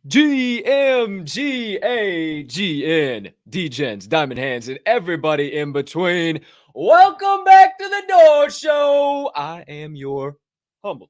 GMGAGN, Degens, Diamond Hands, and everybody in between. Welcome back to the Door Show. I am your humble,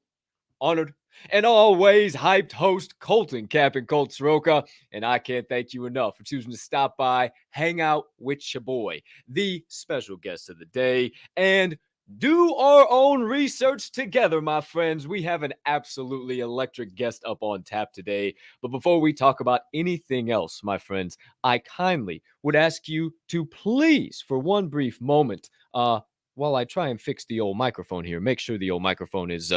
honored, and always hyped host, Colton Captain Colt Soroka. And I can't thank you enough for choosing to stop by, hang out with your boy, the special guest of the day, and do our own research together, my friends. We have an absolutely electric guest up on tap today. But before we talk about anything else, my friends, I kindly would ask you to please, for one brief moment, while I try and fix the old microphone here, make sure the old microphone is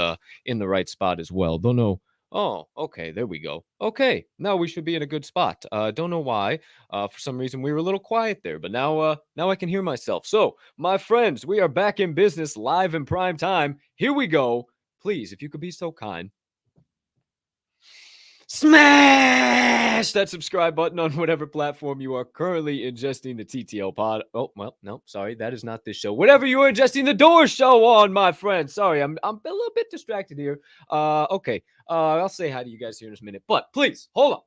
in the right spot as well. Don't know. Oh, okay, there we go. Okay, now we should be in a good spot. Don't know why. For some reason we were a little quiet there, but now I can hear myself. So, my friends, we are back in business, live in prime time. Here we go. Please, if you could be so kind, smash that subscribe button on whatever platform you are currently ingesting the TTL pod. Oh, well, no, sorry, that is not this show. Whatever you are ingesting the Door Show on, my friend. Sorry, I'm a little bit distracted here. Okay. I'll say hi to you guys here in a minute, but please hold on.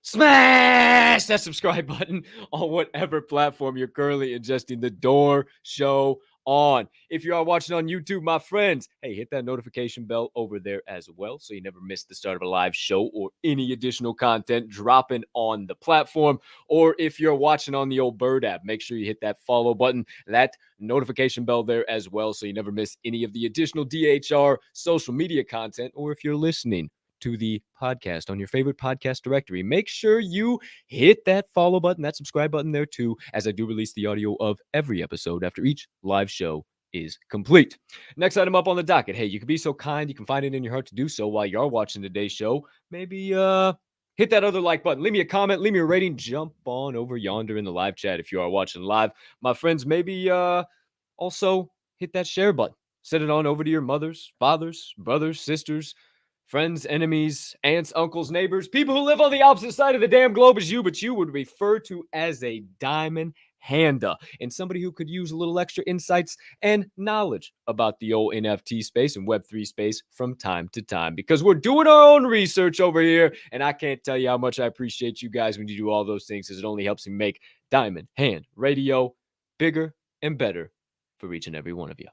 Smash that subscribe button on whatever platform you're currently ingesting the Door Show on. If you are watching on YouTube, my friends, hey, hit that notification bell over there as well so you never miss the start of a live show or any additional content dropping on the platform. Or if you're watching on the old Bird app, make sure you hit that follow button, that notification bell there as well so you never miss any of the additional DHR social media content. Or if you're listening to the podcast on your favorite podcast directory, make sure you hit that follow button, that subscribe button there too, as I do release the audio of every episode after each live show is complete. Next item up on the docket. Hey, you can be so kind, you can find it in your heart to do so while you're watching today's show. Maybe hit that other like button, leave me a comment, leave me a rating, jump on over yonder in the live chat if you are watching live. My friends, maybe also hit that share button. Send it on over to your mothers, fathers, brothers, sisters, friends, enemies, aunts, uncles, neighbors, people who live on the opposite side of the damn globe as you, but you would refer to as a diamond handa, and somebody who could use a little extra insights and knowledge about the old NFT space and Web3 space from time to time, because we're doing our own research over here, and I can't tell you how much I appreciate you guys when you do all those things, as it only helps me make Diamond Hand Radio bigger and better for each and every one of you.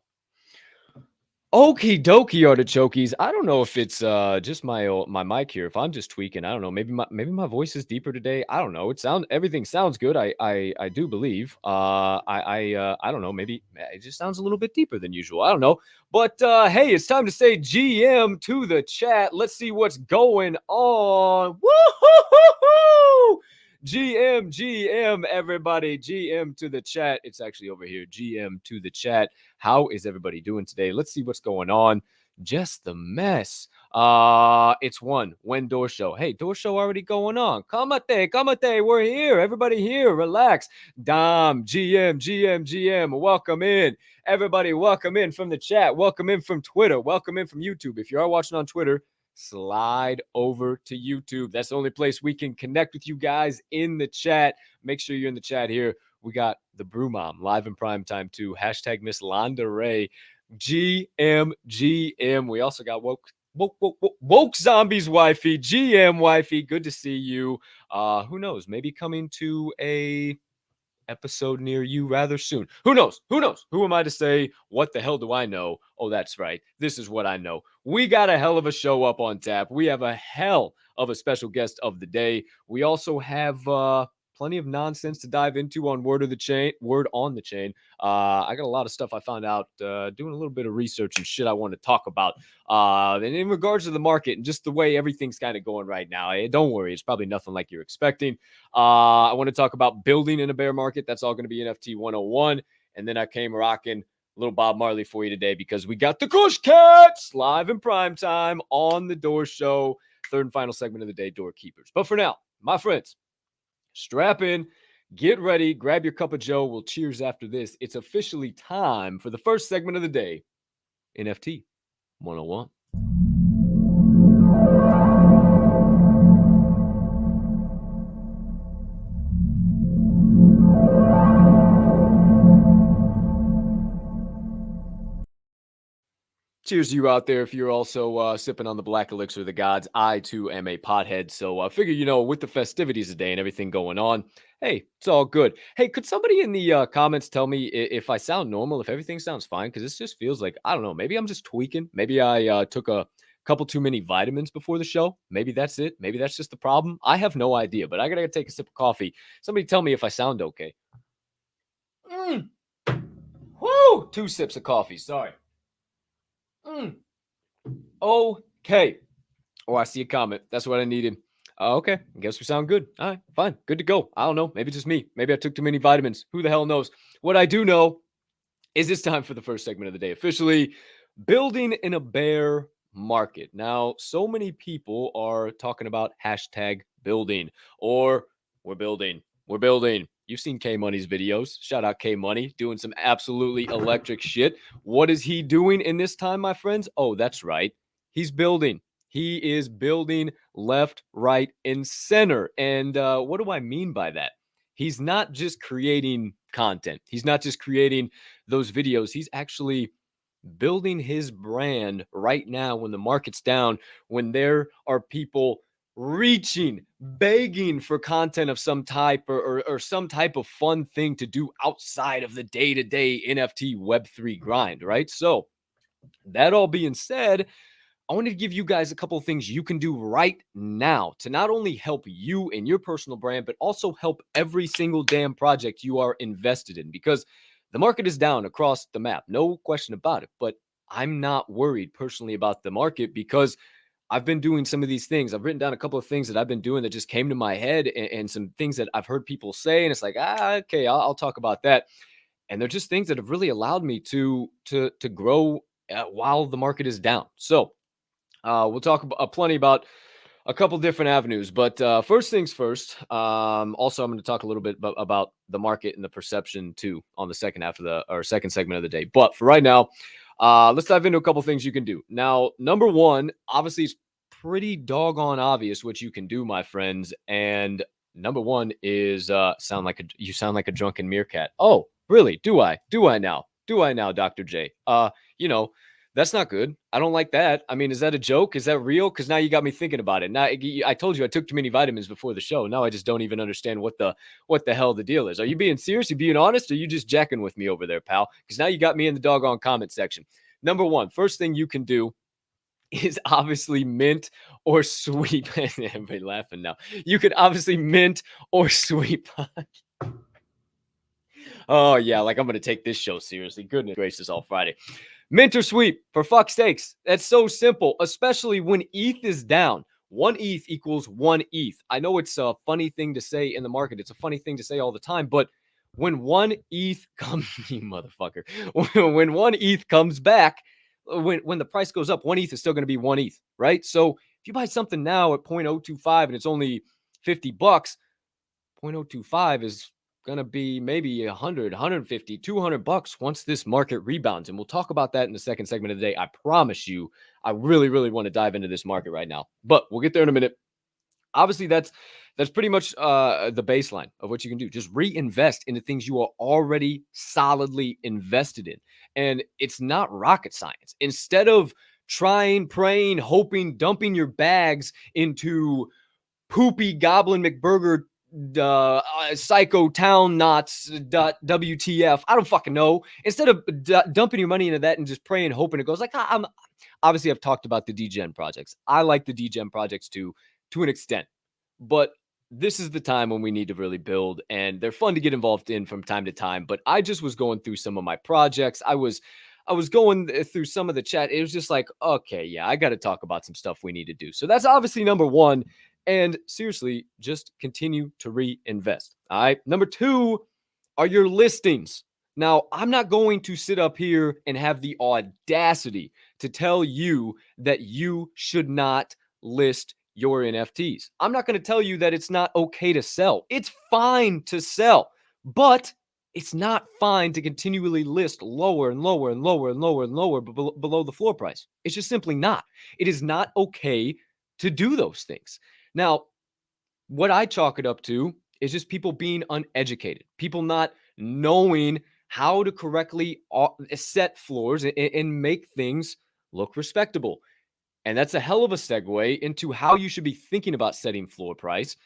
Okie dokie, artichokes. I don't know if it's just my mic here. If I'm just tweaking, I don't know. Maybe my voice is deeper today. I don't know. Everything sounds good. I do believe. I don't know. Maybe it just sounds a little bit deeper than usual. I don't know. But hey, it's time to say GM to the chat. Let's see what's going on. Woo-hoo-hoo-hoo! GM, everybody. GM to the chat. It's actually over here. GM to the chat. How is everybody doing today? Let's see what's going on. Just the mess. It's when Door Show. Hey, Door Show already going on. Kamate. We're here. Everybody here. Relax. Dom, GM. Welcome in. Everybody, welcome in from the chat. Welcome in from Twitter. Welcome in from YouTube. If you are watching on Twitter, slide over to YouTube. That's the only place we can connect with you guys in the chat. Make sure you're in the chat here. We got the Brew Mom live in prime time too. Hashtag Miss Londa Ray. GM. We also got woke zombies wifey. GM wifey. Good to see you. Who knows? Maybe coming to a episode near you rather soon. Who knows? Who am I to say? What the hell do I know? Oh, that's right. This is what I know. We got a hell of a show up on tap. We have a hell of a special guest of the day. We also have plenty of nonsense to dive into on Word on the Chain. I got a lot of stuff I found out doing a little bit of research and shit I want to talk about. And in regards to the market and just the way everything's kind of going right now, don't worry, it's probably nothing like you're expecting. I want to talk about building in a bear market. That's all going to be NFT 101. And then I came rocking little Bob Marley for you today because we got the Kush Katz live in prime time on the Door Show. Third and final segment of the day, Doorkeepers. But for now, my friends, strap in, get ready, grab your cup of joe. We'll cheers after this. It's officially time for the first segment of the day, NFT 101. Cheers to you out there if you're also sipping on the black elixir of the gods. I too am a pothead, so I figure, with the festivities today and everything going on, hey, it's all good. Hey, could somebody in the comments tell me if I sound normal, if everything sounds fine? Because this just feels like, I don't know, maybe I'm just tweaking. Maybe I took a couple too many vitamins before the show. Maybe that's it. Maybe that's just the problem. I have no idea, but I gotta take a sip of coffee. Somebody tell me if I sound okay. Woo! 2 sips of coffee. Sorry. Okay. Oh, I see a comment. That's what I needed. Okay. I guess we sound good. All right. Fine. Good to go. I don't know. Maybe just me. Maybe I took too many vitamins. Who the hell knows? What I do know is it's time for the first segment of the day. Officially, building in a bear market. Now, so many people are talking about hashtag building or we're building. We're building. You've seen K Money's videos. Shout out K Money doing some absolutely electric shit. What is he doing in this time, my friends? Oh, that's right. He's building. He is building left, right, and center. And what do I mean by that? He's not just creating content. He's not just creating those videos. He's actually building his brand right now when the market's down, when there are people reaching, begging for content of some type or some type of fun thing to do outside of the day-to-day NFT Web3 grind, right? So that all being said, I wanted to give you guys a couple of things you can do right now to not only help you in your personal brand, but also help every single damn project you are invested in because the market is down across the map. No question about it. But I'm not worried personally about the market because I've been doing some of these things. I've written down a couple of things that I've been doing that just came to my head and some things that I've heard people say. And it's like, okay, I'll talk about that. And they're just things that have really allowed me to grow while the market is down. So we'll talk plenty about a couple different avenues, but first things first. Also, I'm going to talk a little bit about the market and the perception too on the second half of our second segment of the day. But for right now, let's dive into a couple things you can do. Now, number one, obviously, it's pretty doggone obvious what you can do, my friends. And number one is you sound like a drunken meerkat. Oh, really? Do I? Do I now? Do I now, Dr. J? You know, that's not good. I don't like that. I mean, is that a joke? Is that real? Because now you got me thinking about it. Now I told you I took too many vitamins before the show. Now I just don't even understand what the hell the deal is. Are you being serious? Are you being honest? Or are you just jacking with me over there, pal? Because now you got me in the doggone comment section. Number one, first thing you can do is obviously mint or sweep. Everybody laughing now. You could obviously mint or sweep. Oh yeah, like I'm gonna take this show seriously. Goodness gracious, all Friday. Mint or sweep, for fuck's sakes. That's so simple, especially when ETH is down. 1 ETH equals 1 ETH. I know it's a funny thing to say in the market. It's a funny thing to say all the time, but when 1 ETH comes, you motherfucker, when 1 ETH comes back, when the price goes up, 1 ETH is still going to be 1 ETH, right? So if you buy something now at 0.025 and it's only $50, 0.025 is going to be maybe 100, 150, $200 once this market rebounds. And we'll talk about that in the second segment of the day. I promise you, I really, really want to dive into this market right now, but we'll get there in a minute. Obviously, that's pretty much the baseline of what you can do. Just reinvest into things you are already solidly invested in. And it's not rocket science. Instead of trying, praying, hoping, dumping your bags into poopy Goblin McBurger psycho town knots WTF. I don't fucking know. Instead of dumping your money into that and just praying and hoping it goes like I'm obviously I've talked about the Degen projects. I like the Degen projects too to an extent, but this is the time when we need to really build, and they're fun to get involved in from time to time. But I just was going through some of my projects. I was going through some of the chat. It was just like, okay, yeah, I got to talk about some stuff we need to do. So that's obviously number one. And seriously, just continue to reinvest. All right. Number two are your listings. Now, I'm not going to sit up here and have the audacity to tell you that you should not list your NFTs. I'm not going to tell you that it's not okay to sell. It's fine to sell, but it's not fine to continually list lower and lower and lower and lower and lower below the floor price. It's just simply not. It is not okay to do those things. Now, what I chalk it up to is just people being uneducated, people not knowing how to correctly set floors and make things look respectable. And that's a hell of a segue into how you should be thinking about setting floor price.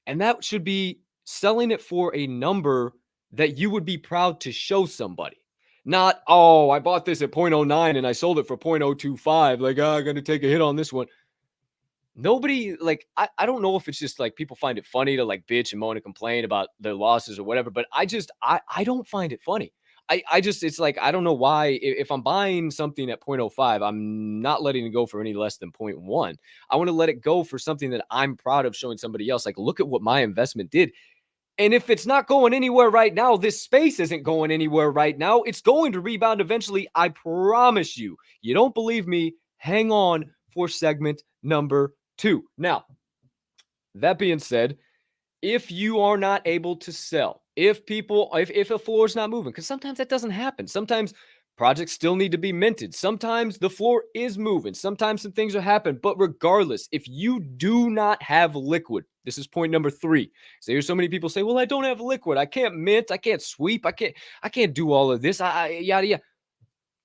And that should be selling it for a number that you would be proud to show somebody. Not, oh, I bought this at 0.09 and I sold it for 0.025. Like, oh, I'm going to take a hit on this one. Nobody, like, I don't know if it's just like people find it funny to like bitch and moan and complain about their losses or whatever, but I don't find it funny. I just, it's like, I don't know why. If I'm buying something at 0.05, I'm not letting it go for any less than 0.1. I want to let it go for something that I'm proud of showing somebody else. Like, look at what my investment did. And if it's not going anywhere right now, this space isn't going anywhere right now. It's going to rebound eventually. I promise you. You don't believe me? Hang on for segment number 2. Now, that being said, if you are not able to sell, if a floor is not moving, because sometimes that doesn't happen. Sometimes projects still need to be minted. Sometimes the floor is moving. Sometimes some things are happening. But regardless, if you do not have liquid, this is point number 3. So here's so many people say, well, I don't have liquid. I can't mint. I can't sweep. I can't do all of this. Yada, yada.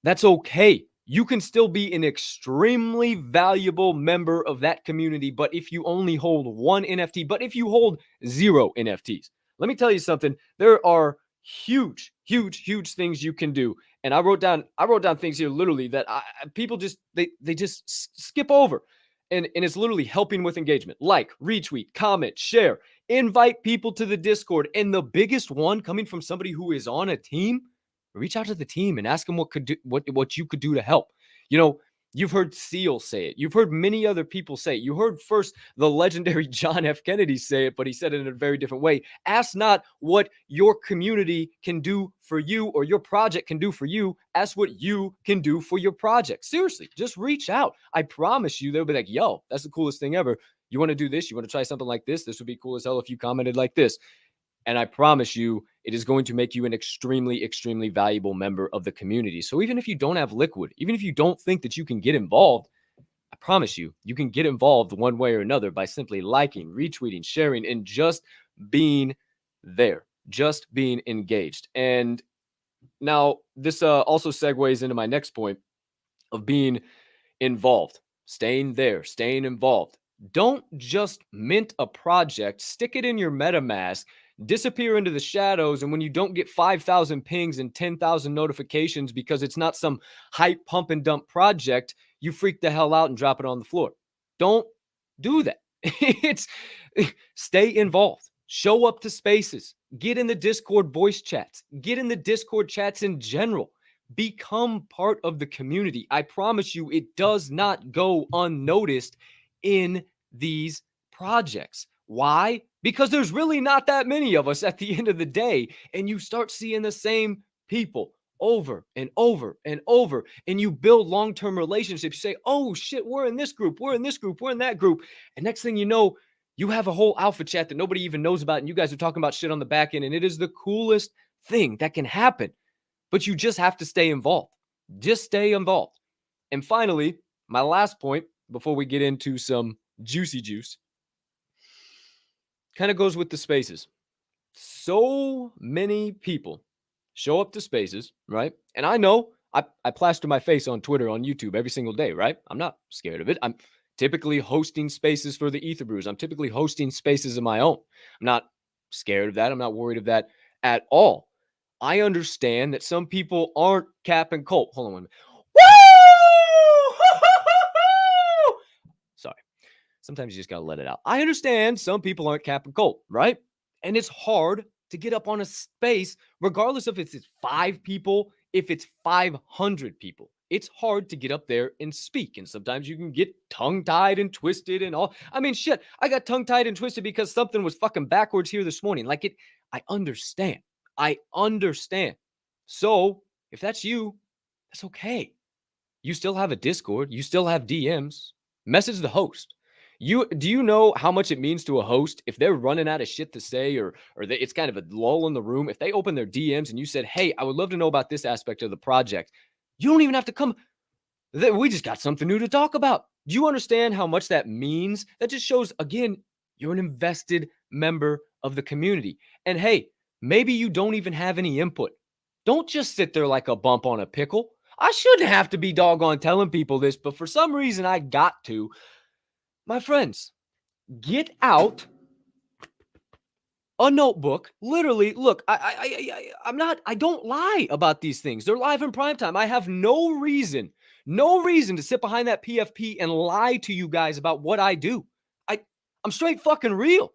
That's okay. You can still be an extremely valuable member of that community, but if you only hold 1 NFT, but if you hold 0 NFTs, let me tell you something. There are huge, huge, huge things you can do. And I wrote down things here literally that people just they just skip over. And it's literally helping with engagement. Like, retweet, comment, share, invite people to the Discord. And the biggest one coming from somebody who is on a team, reach out to the team and ask them what you could do to help. You know, you've heard Seal say it. You've heard many other people say it. You heard first the legendary John F. Kennedy say it, but he said it in a very different way. Ask not what your community can do for you or your project can do for you. Ask what you can do for your project. Seriously, just reach out. I promise you, they'll be like, yo, that's the coolest thing ever. You want to do this? You want to try something like this? This would be cool as hell if you commented like this. And I promise you, it is going to make you an extremely, extremely valuable member of the community. So even if you don't have liquid, even if you don't think that you can get involved, I promise you, you can get involved one way or another by simply liking, retweeting, sharing, and just being there, just being engaged. And now this also segues into my next point of being involved, staying there, staying involved. Don't just mint a project, stick it in your MetaMask, disappear into the shadows, and when you don't get 5,000 pings and 10,000 notifications because it's not some hype pump and dump project, you freak the hell out and drop it on the floor. Don't do that. Stay involved. Show up to spaces. Get in the Discord voice chats. Get in the Discord chats in general. Become part of the community. I promise you, it does not go unnoticed in these projects. Why? Because there's really not that many of us at the end of the day, and you start seeing the same people over and over and over, and you build long-term relationships. You say, oh shit, we're in this group, we're in this group, we're in that group, and next thing you know, you have a whole alpha chat that nobody even knows about, and you guys are talking about shit on the back end, and it is the coolest thing that can happen. But you just have to stay involved. Just stay involved. And finally, my last point before we get into some juicy juice kind of goes with the spaces. So many people show up to spaces, right? And I know I plaster my face on Twitter, on YouTube every single day, right? I'm not scared of it. I'm typically hosting spaces for the Ether Brews. I'm typically hosting spaces of my own. I'm not scared of that. I'm not worried of that at all. I understand that some people aren't Cap and Colt. Hold on one minute. Woo! Sorry. Sometimes you just got to let it out. I understand some people aren't Cap and Colt, right? And it's hard to get up on a space, regardless if it's 5 people, if it's 500 people. It's hard to get up there and speak. And sometimes you can get tongue-tied and twisted and all. I mean, shit, I got tongue-tied and twisted because something was fucking backwards here this morning. I understand. I understand. So if that's you, that's okay. You still have a Discord. You still have DMs. Message the host. Do you know how much it means to a host if they're running out of shit to say or it's kind of a lull in the room? If they open their DMs and you said, hey, I would love to know about this aspect of the project, you don't even have to come. We just got something new to talk about. Do you understand how much that means? That just shows, again, you're an invested member of the community. And hey, maybe you don't even have any input. Don't just sit there like a bump on a pickle. I shouldn't have to be doggone telling people this, but for some reason I got to. My friends, get out a notebook. Literally, look, I don't lie about these things. They're live in prime time. I have no reason to sit behind that PFP and lie to you guys about what I do. I'm straight fucking real.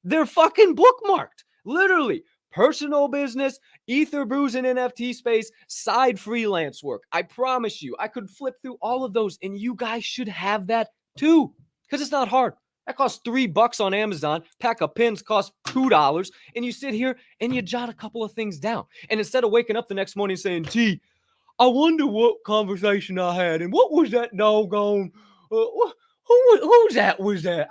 They're fucking bookmarked. Literally, personal business, Ether brews and NFT space, side freelance work. I promise you, I could flip through all of those, and you guys should have that too, because it's not hard. That costs $3 on Amazon. Pack of pens costs $2, and you sit here and you jot a couple of things down. And instead of waking up the next morning saying, "Gee, I wonder what conversation I had, and what was that doggone? Who's that? Was that?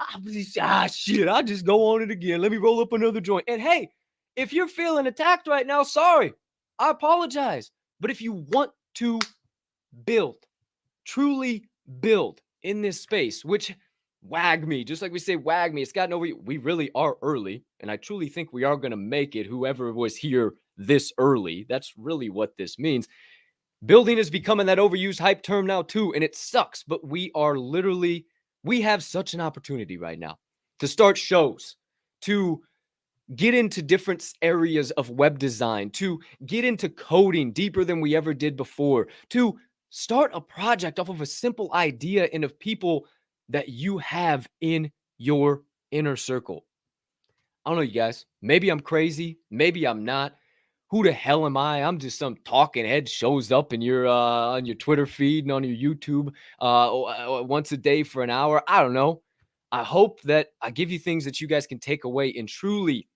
Shit! I just go on it again. Let me roll up another joint." And hey, if you're feeling attacked right now, sorry, I apologize. But if you want to build, truly build in this space, which wag me, just like we say, wag me. It's gotten over. We really are early, and I truly think we are going to make it. Whoever was here this early, that's really what this means. Building is becoming that overused hype term now too, and it sucks, but we have such an opportunity right now to start shows, to get into different areas of web design, to get into coding deeper than we ever did before, to start a project off of a simple idea and of people that you have in your inner circle. I don't know, you guys. Maybe I'm crazy. Maybe I'm not. Who the hell am I? I'm just some talking head shows up in your on your Twitter feed and on your YouTube once a day for an hour. I don't know. I hope that I give you things that you guys can take away and truly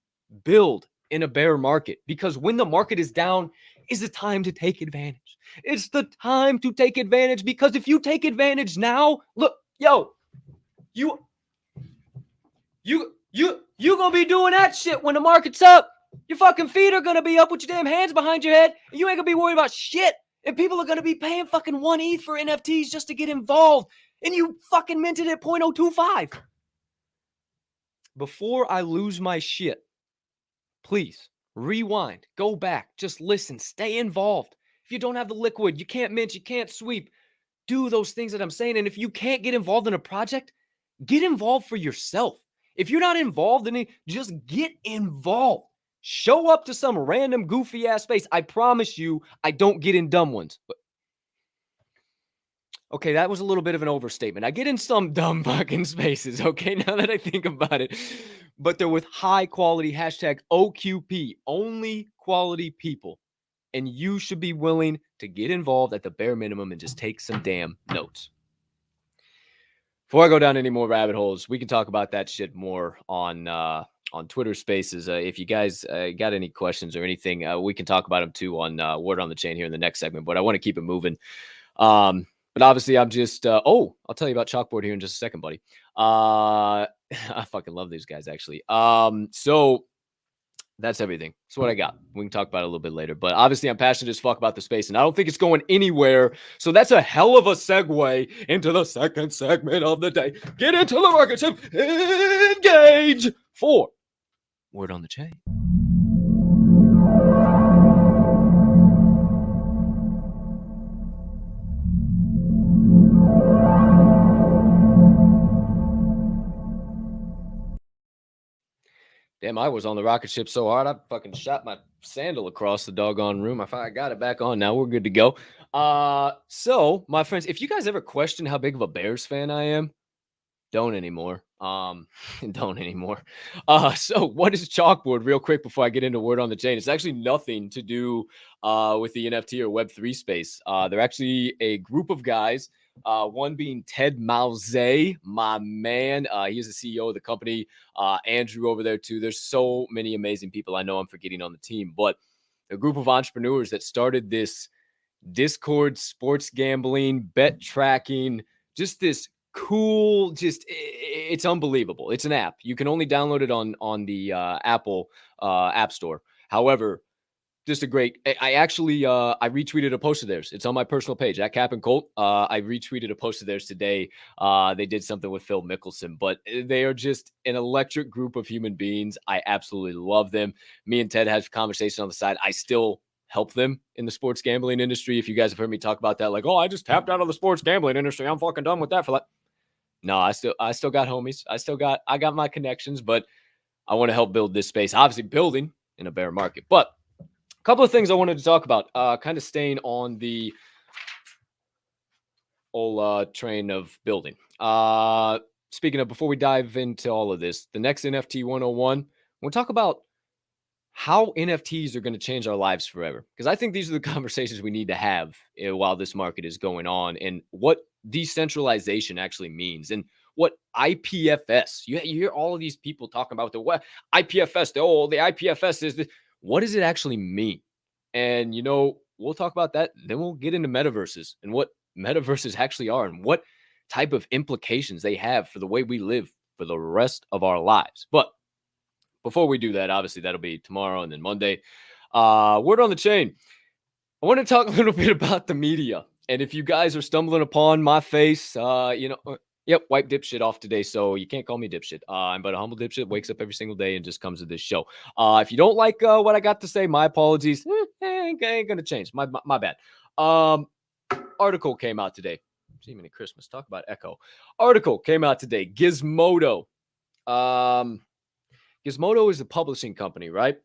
build in a bear market, because when the market is down is the time to take advantage. It's the time to take advantage, because if you take advantage now, look, yo, you gonna be doing that shit when the market's up. Your fucking feet are gonna be up with your damn hands behind your head, and you ain't gonna be worried about shit. And people are gonna be paying fucking 1 ETH for NFTs just to get involved, and you fucking minted at 0.025. Before I lose my shit, please rewind, go back, just listen, stay involved. If you don't have the liquid, you can't mint, you can't sweep, do those things that I'm saying. And if you can't get involved in a project, get involved for yourself. If you're not involved in it, just get involved. Show up to some random goofy ass space. I promise you, I don't get in dumb ones. But okay, that was a little bit of an overstatement. I get in some dumb fucking spaces, okay, now that I think about it. But they're with high quality, hashtag OQP, only quality people. And you should be willing to get involved at the bare minimum and just take some damn notes. Before I go down any more rabbit holes, we can talk about that shit more on Twitter Spaces. If you guys got any questions or anything, we can talk about them too on Word on the Chain here in the next segment. But I want to keep it moving. But obviously, I'm just I'll tell you about Chalkboard here in just a second, buddy. I fucking love these guys, actually. So that's everything. That's what I got. We can talk about it a little bit later. But obviously, I'm passionate as fuck about the space, and I don't think it's going anywhere. So that's a hell of a segue into the second segment of the day. Get into the market tip. Engage for Word on the Chain. Damn, I was on the rocket ship so hard, I fucking shot my sandal across the doggone room. I got it back on now. We're good to go. So, my friends, if you guys ever question how big of a Bears fan I am, don't anymore. Don't anymore. So what is Chalkboard real quick before I get into Word on the Chain? It's actually nothing to do with the NFT or Web3 space. They're actually a group of guys. One being Ted Malzay, my man. He is the CEO of the company. Andrew over there too. There's so many amazing people I know I'm forgetting on the team, but a group of entrepreneurs that started this Discord sports gambling, bet tracking, just this cool, just it's unbelievable. It's an app. You can only download it on the Apple App Store. However, just a great. I actually I retweeted a post of theirs. It's on my personal page at Cap and Colt. I retweeted a post of theirs today. They did something with Phil Mickelson, but they are just an electric group of human beings. I absolutely love them. Me and Ted have conversation on the side. I still help them in the sports gambling industry. If you guys have heard me talk about that, like, oh, I just tapped out of the sports gambling industry, I'm fucking done with that for like. No, I still got homies. I got my connections, but I want to help build this space. Obviously, building in a bear market. But a couple of things I wanted to talk about, kind of staying on the whole train of building. Speaking of, before we dive into all of this, the next NFT 101, we'll talk about how NFTs are going to change our lives forever. Because I think these are the conversations we need to have while this market is going on, and what decentralization actually means, and what IPFS. You hear all of these people talking about the what IPFS. The IPFS is this. What does it actually mean? And we'll talk about that. Then we'll get into metaverses and what metaverses actually are, and what type of implications they have for the way we live for the rest of our lives. But before we do that, obviously that'll be tomorrow and then Monday. Word on the chain. I want to talk a little bit about the media. And if you guys are stumbling upon my face, yep, wipe dipshit off today. So you can't call me dipshit. I'm but a humble dipshit, wakes up every single day and just comes to this show. If you don't like what I got to say, my apologies. Ain't going to change. My bad. Article came out today. See, many Christmas. Talk about Echo. Article came out today. Gizmodo. Gizmodo is a publishing company, right?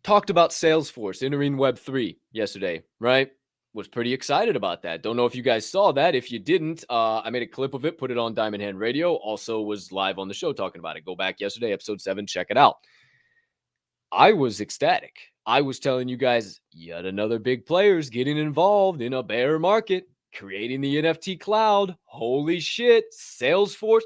Talked about Salesforce entering Web3 yesterday, right? Was pretty excited about that. Don't know if you guys saw that. If you didn't, I made a clip of it, put it on Diamond Hand Radio. Also was live on the show talking about it. Go back yesterday, episode 7, check it out. I was ecstatic. I was telling you guys, yet another big player's getting involved in a bear market, creating the NFT cloud. Holy shit, Salesforce.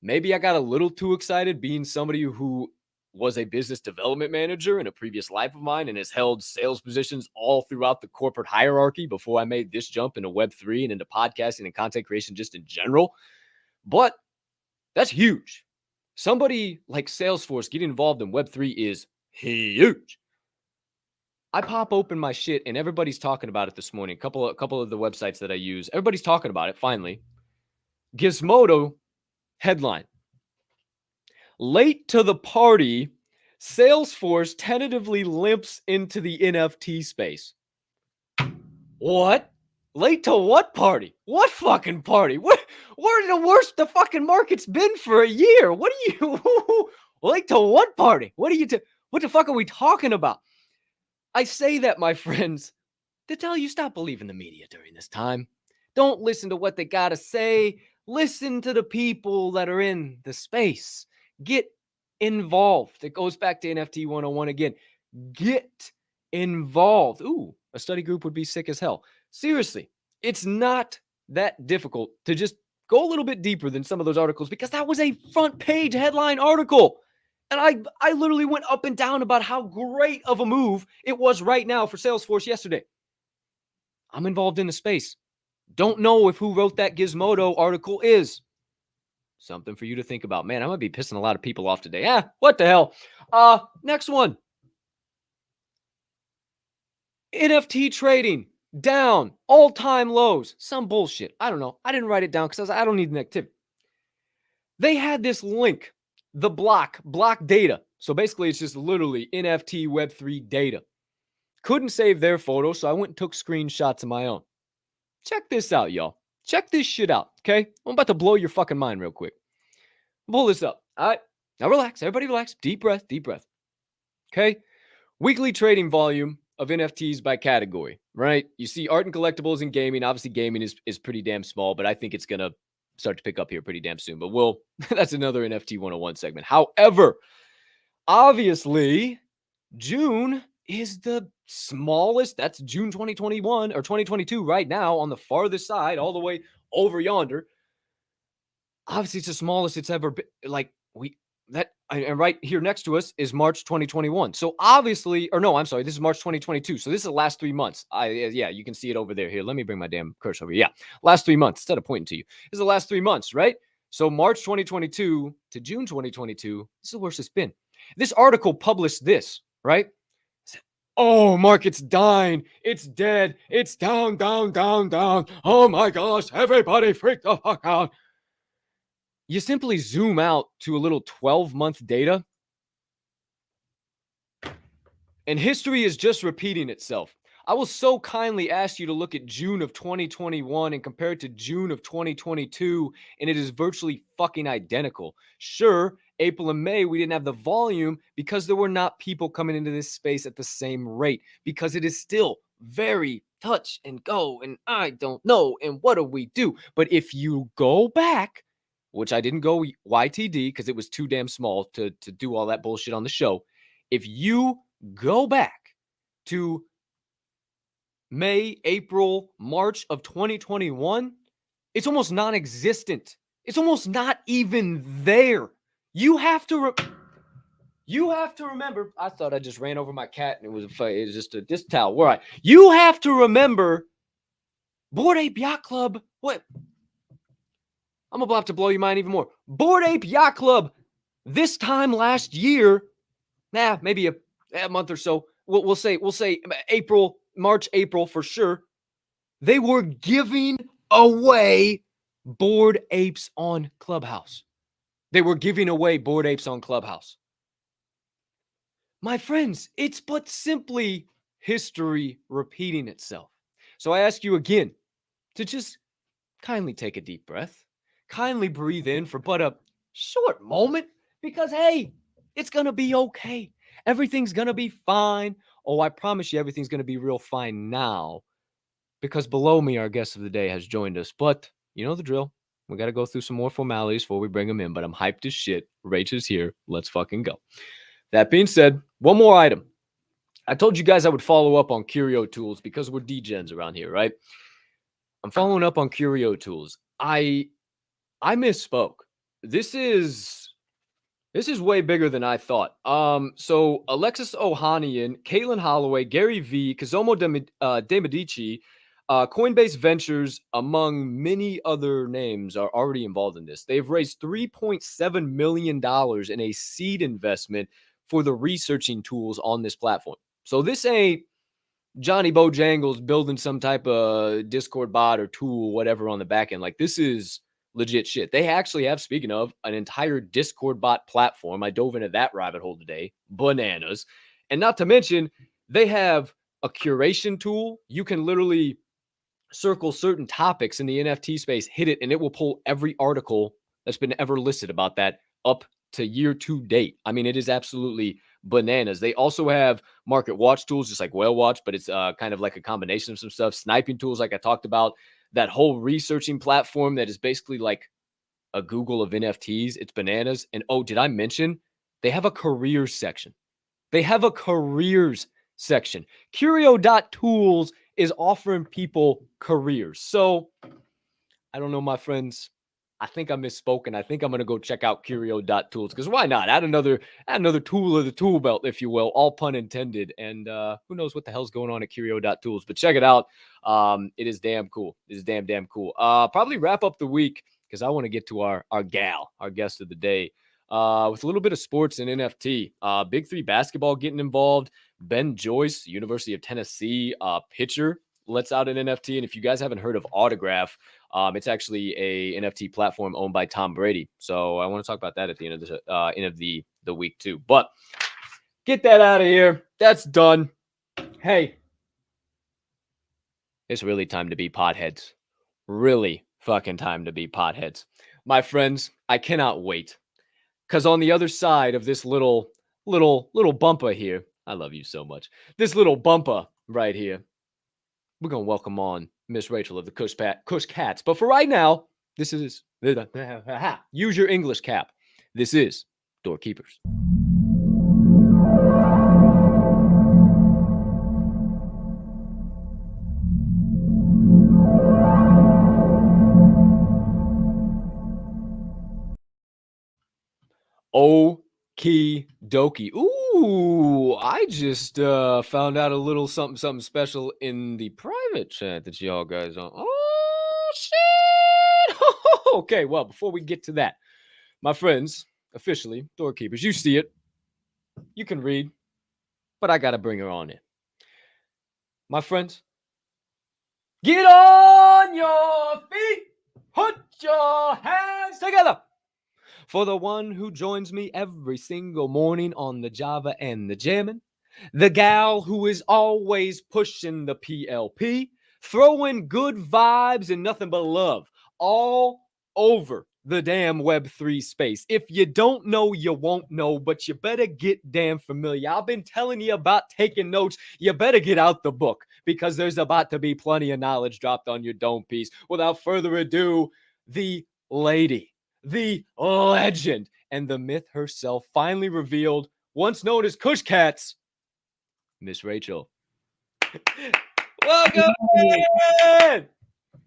Maybe I got a little too excited, being somebody who was a business development manager in a previous life of mine and has held sales positions all throughout the corporate hierarchy before I made this jump into Web3 and into podcasting and content creation just in general. But that's huge. Somebody like Salesforce getting involved in Web3 is huge. I pop open my shit and everybody's talking about it this morning. A couple of the websites that I use, everybody's talking about it finally. Gizmodo headline. Late to the party, Salesforce tentatively limps into the NFT space. What? Late to what party? What fucking party? Where the worst the fucking market's been for a year? What are you late to what party? What the fuck are we talking about? I say that, my friends, to tell you stop believing the media during this time. Don't listen to what they gotta say. Listen to the people that are in the space. Get involved. It goes back to NFT 101 again. Get involved. Ooh, a study group would be sick as hell. Seriously, it's not that difficult to just go a little bit deeper than some of those articles, because that was a front page headline article. And I literally went up and down about how great of a move it was right now for Salesforce yesterday. I'm involved in the space. Don't know if who wrote that Gizmodo article is. Something for you to think about. Man, I'm going to be pissing a lot of people off today. What the hell? Next one. NFT trading down, all-time lows. Some bullshit. I don't know. I didn't write it down because I don't need an activity. They had this link, the block data. So basically, it's just literally NFT Web3 data. Couldn't save their photo, so I went and took screenshots of my own. Check this out, y'all. Check this shit out, okay? I'm about to blow your fucking mind real quick. Pull this up. All right. Now relax. Everybody relax. Deep breath. Okay? Weekly trading volume of NFTs by category, right? You see art and collectibles and gaming. Obviously, gaming is pretty damn small, but I think it's going to start to pick up here pretty damn soon. But that's another NFT 101 segment. However, obviously, June is the smallest. That's June 2021 or 2022 right now on the farthest side, all the way over yonder. Obviously, it's the smallest it's ever been. And right here next to us is March 2021. So obviously, or no, I'm sorry, this is March 2022. So this is the last 3 months. Yeah, you can see it over there. Here, let me bring my damn cursor over here. Yeah, last 3 months instead of pointing to you. This is the last 3 months, right? So March 2022 to June 2022, this is the worst it's been. This article published this, right? Oh, market's dying. It's dead. It's down. Oh my gosh, everybody freak the fuck out. You simply zoom out to a little 12-month data. And history is just repeating itself. I will so kindly ask you to look at June of 2021 and compare it to June of 2022, and it is virtually fucking identical. Sure, April and May, we didn't have the volume because there were not people coming into this space at the same rate, because it is still very touch and go, and I don't know, and what do we do? But if you go back, which I didn't go YTD because it was too damn small to do all that bullshit on the show. If you go back to May, April, March of 2021, it's almost non-existent. It's almost not even there. You have to remember. I thought I just ran over my cat and it was just a this towel. All right. You have to remember Bored Ape Yacht Club. What? I'm about to blow your mind even more. Bored Ape Yacht Club this time last year, maybe a month or so. We'll say April, March, April for sure. They were giving away Bored Apes on Clubhouse. They were giving away Bored Apes on Clubhouse. My friends, it's but simply history repeating itself. So I ask you again to just kindly take a deep breath. Kindly breathe in for but a short moment because, hey, it's going to be okay. Everything's going to be fine. Oh, I promise you everything's going to be real fine now because below me, our guest of the day has joined us. But you know the drill. We got to go through some more formalities before we bring him in, but I'm hyped as shit. Rach is here. Let's fucking go. That being said, one more item. I told you guys I would follow up on Curio Tools because we're Degens around here, right? I'm following up on Curio Tools. I misspoke. This is way bigger than I thought. So Alexis Ohanian, Caitlin Holloway, Gary V, Kazomo De Medici, Coinbase Ventures, among many other names, are already involved in this. They've raised $3.7 million in a seed investment for the researching tools on this platform. So this ain't Johnny Bojangles building some type of Discord bot or tool, whatever, on the back end. Like, this is legit shit. They actually have, speaking of, an entire Discord bot platform. I dove into that rabbit hole today. Bananas. And not to mention, they have a curation tool. You can literally circle certain topics in the NFT space, hit it, and it will pull every article that's been ever listed about that up to year to date. I mean, it is absolutely bananas. They also have market watch tools, just like Whale Watch, but it's kind of like a combination of some stuff. Sniping tools, like I talked about. That whole researching platform that is basically like a Google of NFTs. It's bananas. And oh, did I mention they have a careers section? They have a careers section. Curio.tools is offering people careers. So I don't know, my friends. I think I misspoke, and I think I'm going to go check out Curio.tools because why not? Add another tool of the tool belt, if you will, all pun intended. And who knows what the hell's going on at Curio.tools, but check it out. It is damn cool. It is damn cool. Probably wrap up the week because I want to get to our guest of the day, with a little bit of sports and NFT. Big Three basketball getting involved. Ben Joyce, University of Tennessee, pitcher, lets out an NFT. And if you guys haven't heard of Autograph, it's actually a NFT platform owned by Tom Brady. So I want to talk about that at the end of the week too. But get that out of here. That's done. Hey, it's really time to be potheads. Really fucking time to be potheads. My friends, I cannot wait. Because on the other side of this little bumper here, I love you so much. This little bumper right here, we're going to welcome on Miss Rachel of the Kush Katz. But for right now, this is, use your English cap. This is DOORkeepers. Okie dokie. Ooh, I just found out a little something special in the private chat that y'all guys on. Oh, shit. Okay, well, before we get to that, my friends, officially, DOORkeepers, you see it. You can read, but I got to bring her on in. My friends, get on your feet. Put your hands together for the one who joins me every single morning on the Java and the Jammin'. The gal who is always pushing the PLP, throwing good vibes and nothing but love all over the damn Web3 space. If you don't know, you won't know, but you better get damn familiar. I've been telling you about taking notes. You better get out the book because there's about to be plenty of knowledge dropped on your dome piece. Without further ado, the lady, the legend, and the myth herself finally revealed, once known as Kush Katz, Miss Rachel. Welcome in!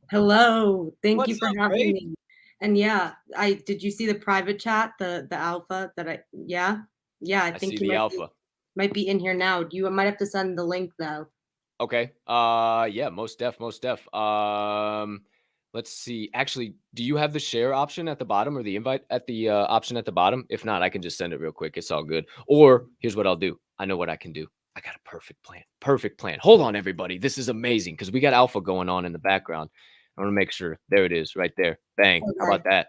Hello. Thank you What's for up, having Rach? me. And yeah, I did you see the private chat, the alpha that I yeah? Yeah, I I see think you the alpha. might be in here now. You might have to send the link though. Okay. Yeah, most def. Let's see. Actually, do you have the share option at the bottom or the invite at the option at the bottom? If not, I can just send it real quick. It's all good. Or here's what I'll do. I know what I can do. I got a perfect plan. Perfect plan. Hold on, everybody. This is amazing because we got alpha going on in the background. I want to make sure. There it is, right there. Bang. How Okay, about that?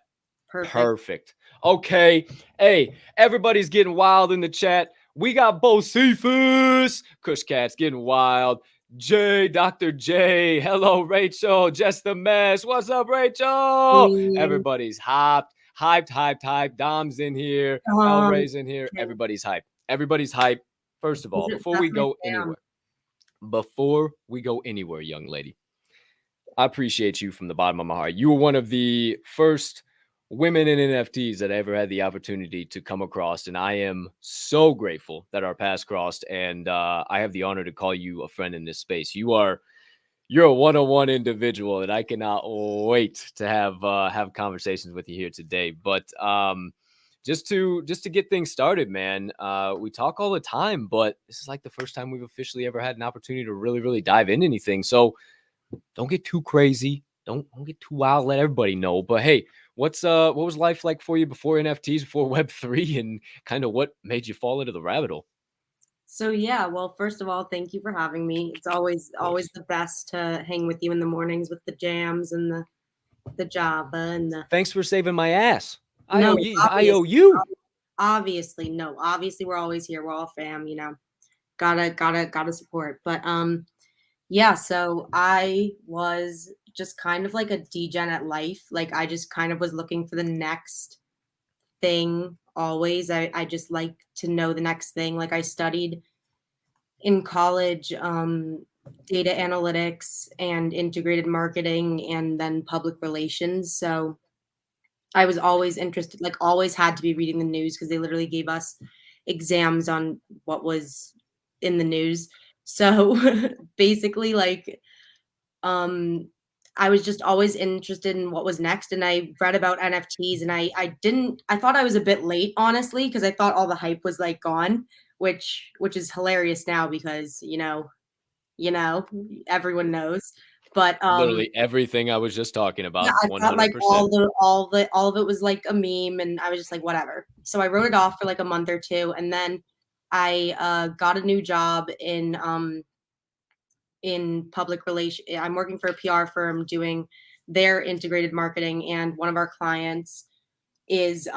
perfect. Perfect. Okay. Hey, everybody's getting wild in the chat. We got Bo Cephas. Kush Katz getting wild. Jay, Dr. J. Hello, Rachel. Just the mess. What's up, Rachel? Queen. Everybody's hyped. Dom's in here. El Um, Ray's in here. okay. Everybody's hyped. Everybody's hyped. First of all, That's my before we go anywhere, young lady, I appreciate you from the bottom of my heart. You were one of the first women in NFTs that I ever had the opportunity to come across, and I am so grateful that our paths crossed. And I have the honor to call you a friend in this space. You're a one-on-one individual, and I cannot wait to have conversations with you here today. But just to get things started, man, we talk all the time, but this is like the first time we've officially ever had an opportunity to really dive into anything. So don't get too crazy. Don't get too wild. Let everybody know. But hey, what was life like for you before NFTs, before Web3, and kind of what made you fall into the rabbit hole? So yeah, well, first of all, thank you for having me. It's always the best to hang with you in the mornings with the jams and the Java and the Thanks for saving my ass. I no, owe you. I owe obviously, you. obviously, no, obviously we're always here. We're all fam, gotta support. But yeah, so I was just kind of like a degen at life. Like I just kind of was looking for the next thing always. I just like to know the next thing. Like I studied in college data analytics and integrated marketing and then public relations. So I was always interested, like always had to be reading the news because they literally gave us exams on what was in the news. So basically like um I was just always interested in what was next and I read about NFTs and I thought I was a bit late honestly because I thought all the hype was like gone, which is hilarious now because you know everyone knows. But Literally everything I was just talking yeah, about. I thought like 100%. all of it was like a meme and I was just like whatever. So I wrote it off for like a month or two and then I got a new job in public relation. I'm working for a PR firm doing their integrated marketing and one of our clients is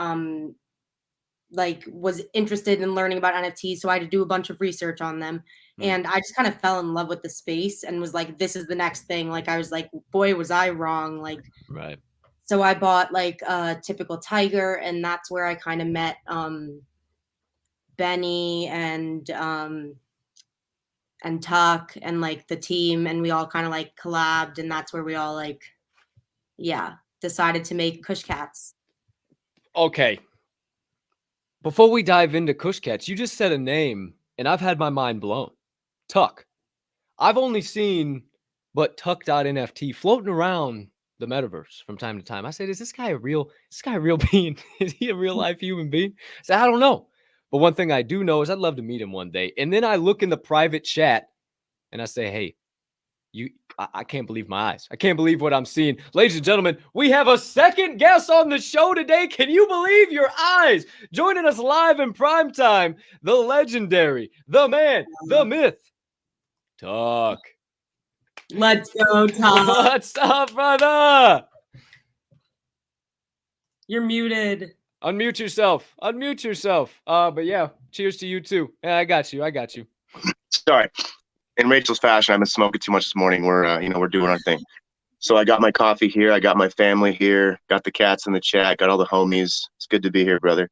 like was interested in learning about NFTs, so I had to do a bunch of research on them. And I just kind of fell in love with the space and was like, this is the next thing. Like I was like, boy, was I wrong. Like Right. so I bought like a typical tiger, and that's where I kind of met Benny and Tuck and like the team, and we all kind of like collabed, and that's where we all like, yeah, decided to make Kush Katz. Okay. Before we dive into Kush Katz, you just said a name, and I've had my mind blown. Tuck. I've only seen but Tuck.nft floating around the metaverse from time to time. I said, is this guy a real being? Is he a real life human being? I said, I don't know. But one thing I do know is I'd love to meet him one day. And then I look in the private chat and I say, hey, I can't believe my eyes. I can't believe what I'm seeing. Ladies and gentlemen, we have a second guest on the show today. Can you believe your eyes? Joining us live in prime time, the legendary, the man, the myth, Tuck. Let's go, Tuck. What's up, brother? You're muted. Unmute yourself. But yeah, cheers to you too. Yeah, I got you. Sorry. In Rachel's fashion, I've been smoking too much this morning. We're doing our thing. So I got my coffee here. I got my family here. Got the cats in the chat. Got all the homies. It's good to be here, brother.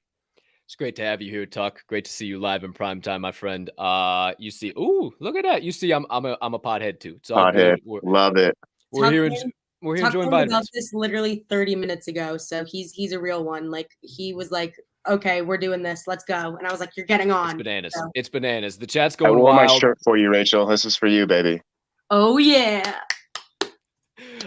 It's great to have you here, Tuck. Great to see you live in prime time, my friend. You see, ooh, look at that. You see, I'm a pothead too. It's all Pothead. good. Love it. We're here enjoying about vitamins. this literally 30 minutes ago, so he's a real one. Like, he was like, okay, we're doing this, let's go. And I was like, you're getting on. It's bananas. So. It's bananas. The chat's going I wore wild. my shirt for you, Rachel. This is for you, baby. Oh yeah.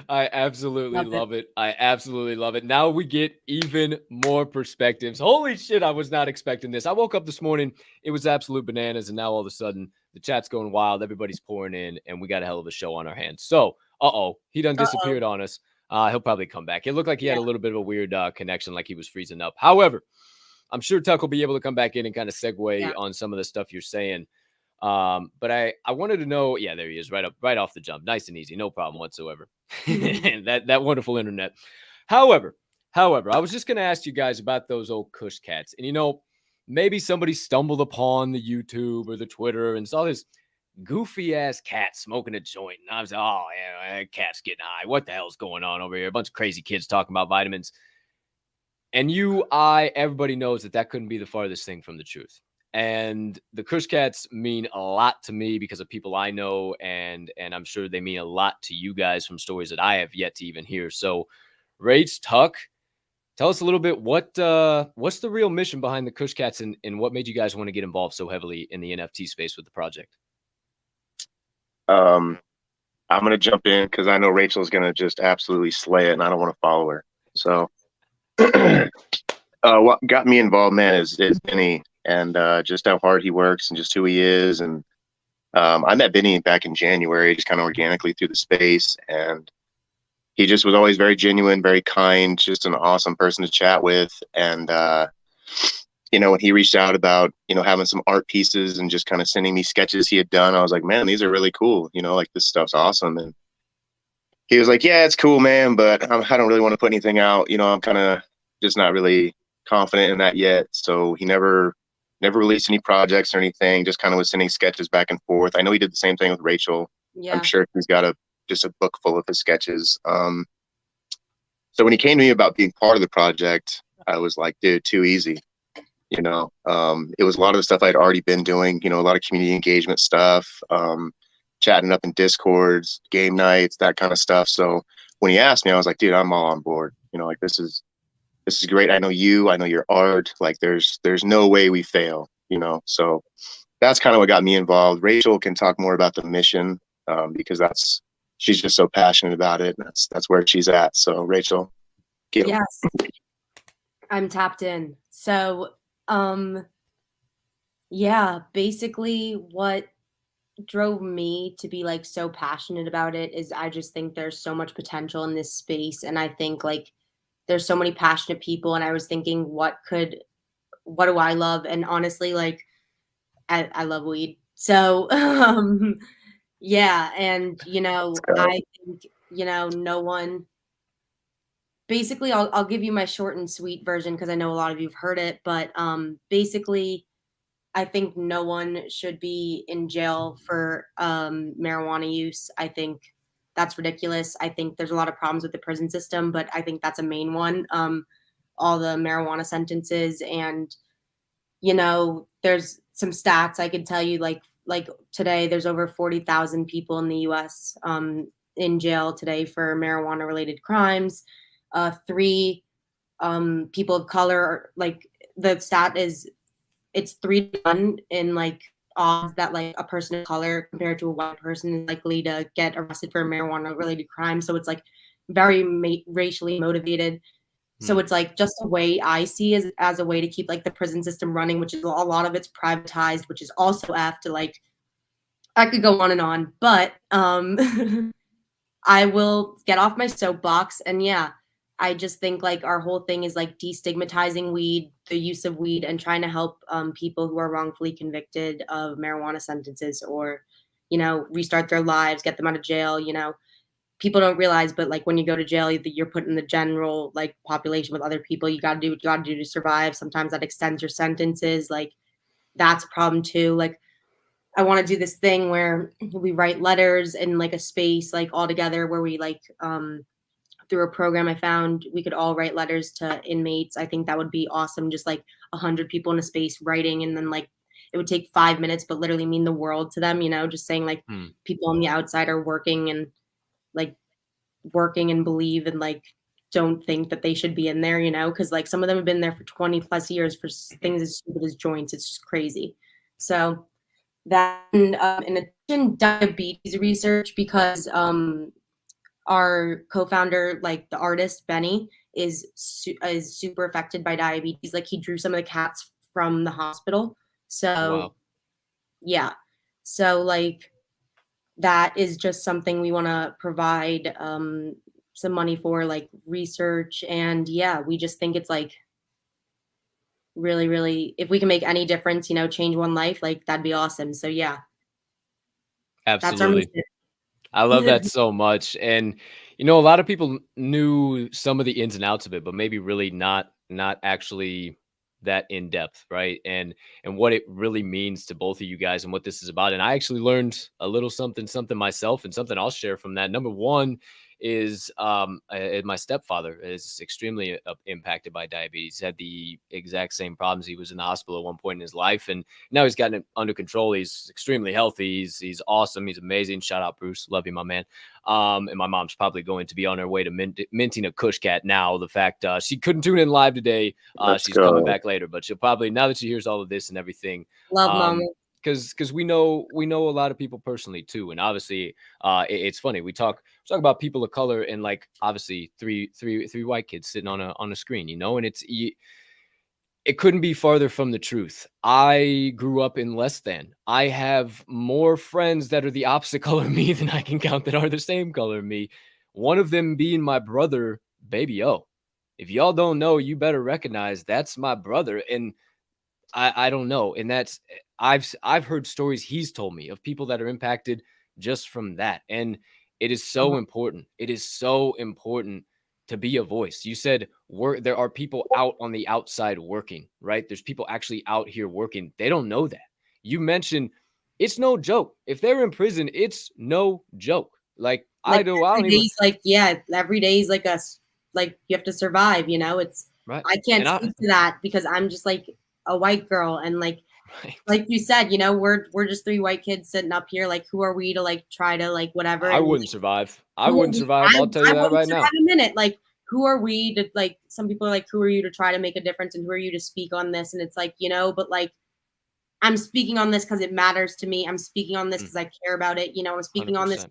I absolutely love it. I absolutely love it. Now we get even more perspectives. Holy shit, I was not expecting this. I woke up this morning, it was absolute bananas, and now all of a sudden the chat's going wild. Everybody's pouring in, and we got a hell of a show on our hands. So, he done disappeared on us. He'll probably come back. It looked like he had a little bit of a weird connection, like he was freezing up. However, I'm sure Tuck will be able to come back in and kind of segue on some of the stuff you're saying. But I wanted to know, there he is, right off the jump. Nice and easy, no problem whatsoever. that wonderful internet. However, I was just gonna ask you guys about those old Kush Cats. And maybe somebody stumbled upon the YouTube or the Twitter and saw this goofy ass cat smoking a joint. And I was like, oh yeah, that cat's getting high. What the hell's going on over here? A bunch of crazy kids talking about vitamins. And everybody knows that couldn't be the farthest thing from the truth. And the Kush Cats mean a lot to me because of people I know, and I'm sure they mean a lot to you guys from stories that I have yet to even hear. So, Rach, Tuck, tell us a little bit what's the real mission behind the Kush Cats, and what made you guys want to get involved so heavily in the NFT space with the project? I'm gonna jump in because I know Rachel's gonna just absolutely slay it, and I don't want to follow her. So, what got me involved, man, is Benny. And just how hard he works and just who he is. And I met Benny back in January, just kind of organically through the space. And he just was always very genuine, very kind, just an awesome person to chat with. And, when he reached out about, having some art pieces and just kind of sending me sketches he had done, I was like, man, these are really cool. Like, this stuff's awesome. And he was like, yeah, it's cool, man, but I don't really want to put anything out. I'm kind of just not really confident in that yet. So he never released any projects or anything, just kind of was sending sketches back and forth. I know he did the same thing with Rachel. Yeah. I'm sure he's got just a book full of his sketches. So when he came to me about being part of the project, I was like, dude, too easy. It was a lot of the stuff I'd already been doing, a lot of community engagement stuff, chatting up in Discords, game nights, that kind of stuff. So when he asked me, I was like, dude, I'm all on board. Like, this is great. I know your art. Like, there's no way we fail, so that's kind of what got me involved. Rachel can talk more about the mission, because she's just so passionate about it. And that's where she's at. So Rachel. Yes, I'm tapped in. So, basically what drove me to be like so passionate about it is I just think there's so much potential in this space. And I think like, there's so many passionate people, and I was thinking, what do I love? And honestly, like, I love weed. So, and I think, no one. Basically, I'll give you my short and sweet version because I know a lot of you've heard it, but basically, I think no one should be in jail for marijuana use. I think that's ridiculous. I think there's a lot of problems with the prison system, but I think that's a main one. All the marijuana sentences, and there's some stats I could tell you. Like today, there's over 40,000 people in the U.S. In jail today for marijuana related crimes. 3 people of color, like the stat is, it's 3 to 1 in like odds that like a person of color compared to a white person is likely to get arrested for a marijuana related crime. So it's like very racially motivated. So it's like just a way I see as a way to keep like the prison system running, which is a lot of it's privatized, which is also after like, I could go on, but I will get off my soapbox. And I just think like our whole thing is like destigmatizing weed, the use of weed, and trying to help people who are wrongfully convicted of marijuana sentences or, restart their lives, get them out of jail. People don't realize, but like when you go to jail, you're put in the general like population with other people. You got to do what you got to do to survive. Sometimes that extends your sentences. Like, that's a problem too. Like, I want to do this thing where we write letters in like a space, like all together, where we like through a program I found, we could all write letters to inmates. I think that would be awesome. Just like 100 people in a space writing, and then like it would take 5 minutes, but literally mean the world to them. Just saying like people on the outside are working and like working and believe and like don't think that they should be in there. Because like some of them have been there for 20 plus years for things as stupid as joints. It's just crazy. So that, and in addition, diabetes research, because our co-founder, like the artist Benny, is super affected by diabetes. Like he drew some of the cats from the hospital. So Wow. yeah. So like that is just something we want to provide some money for, like research. And yeah, we just think it's like really, really, if we can make any difference, change one life, like that'd be awesome. So yeah, that's our Absolutely. mission. I love that so much. And a lot of people knew some of the ins and outs of it, but maybe really not actually that in depth, right? And what it really means to both of you guys and what this is about. And I actually learned a little something myself, and something I'll share from that. Number one is my stepfather is extremely impacted by diabetes. Had the exact same problems. He was in the hospital at one point in his life, and now he's gotten it under control. He's extremely healthy. He's awesome. He's amazing. Shout out, Bruce. Love you, my man. And my mom's probably going to be on her way to minting a Kush Cat now. The fact she couldn't tune in live today. She's coming back later, but she'll probably, now that she hears all of this and everything. Love mama. Because we know a lot of people personally too, and obviously it's funny, we talk about people of color, and like obviously three white kids sitting on a screen, and it couldn't be farther from the truth. I grew up in less than. I have more friends that are the opposite color of me than I can count that are the same color of me. One of them being my brother, Baby O. If y'all don't know, you better recognize that's my brother. And I don't know. And that's, I've heard stories he's told me of people that are impacted just from that. And it is so important. It is so important to be a voice. You said there are people out on the outside working, right? There's people actually out here working. They don't know that. You mentioned it's no joke. If they're in prison, it's no joke. Like I don't even like, yeah, every day is like like you have to survive, it's right. I can't speak to that because I'm just like a white girl, and like you said, we're just three white kids sitting up here. Like, who are we to like try to like whatever? I wouldn't survive. I'll tell you that right now. In a minute, like, who are we to like? Some people are like, who are you to try to make a difference, and who are you to speak on this? And it's like, but like, I'm speaking on this because it matters to me. I'm speaking on this because I care about it. I'm speaking 100%. On this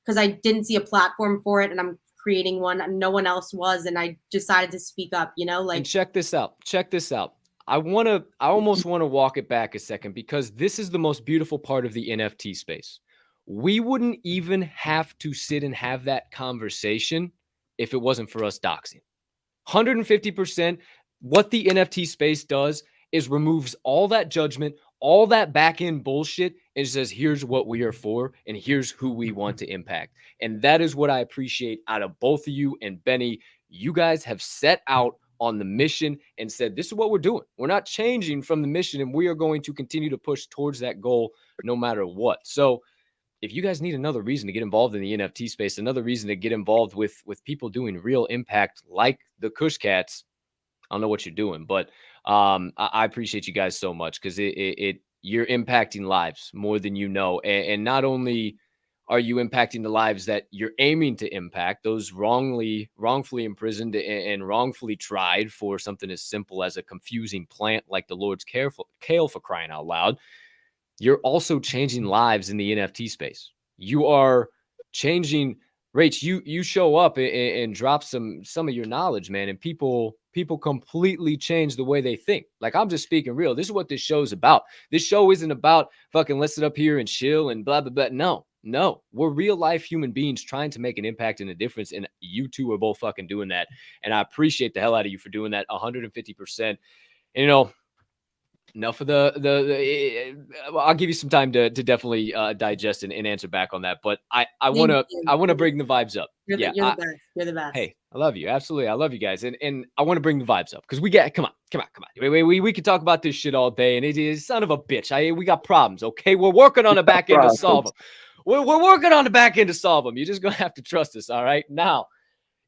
because I didn't see a platform for it, and I'm creating one. No one else was, and I decided to speak up. Like, and check this out. I almost want to walk it back a second, because this is the most beautiful part of the NFT space. We wouldn't even have to sit and have that conversation if it wasn't for us doxing. 150%. What the NFT space does is removes all that judgment, all that back end bullshit, and says, here's what we are for, and here's who we want to impact. And that is what I appreciate out of both of you. And Benny, you guys have set out on the mission and said, this is what we're doing. We're not changing from the mission, and we are going to continue to push towards that goal no matter what. So if you guys need another reason to get involved in the NFT space, another reason to get involved with people doing real impact like the Kush Cats, I don't know what you're doing, but I appreciate you guys so much, because you're impacting lives more than you know. And not only are you impacting the lives that you're aiming to impact, those wrongfully imprisoned and wrongfully tried for something as simple as a confusing plant like the Lord's kale, for crying out loud, you're also changing lives in the NFT space. You are changing. Rach, you show up and drop some of your knowledge, man, and people completely change the way they think. Like, I'm just speaking real. This is what this show's about. This show isn't about fucking let's sit up here and chill and blah, blah, blah. No, we're real life human beings trying to make an impact and a difference. And you two are both fucking doing that. And I appreciate the hell out of you for doing that 150%. And, enough of the I'll give you some time to definitely digest and answer back on that. But I want to bring the vibes up. You're the best. Hey, I love you. Absolutely. I love you guys. And I want to bring the vibes up because we get, come on. We could talk about this shit all day. And it is son of a bitch. We got problems. Okay. We're working on the back end to solve them. We're working on the back end to solve them. You're just going to have to trust us. All right. Now,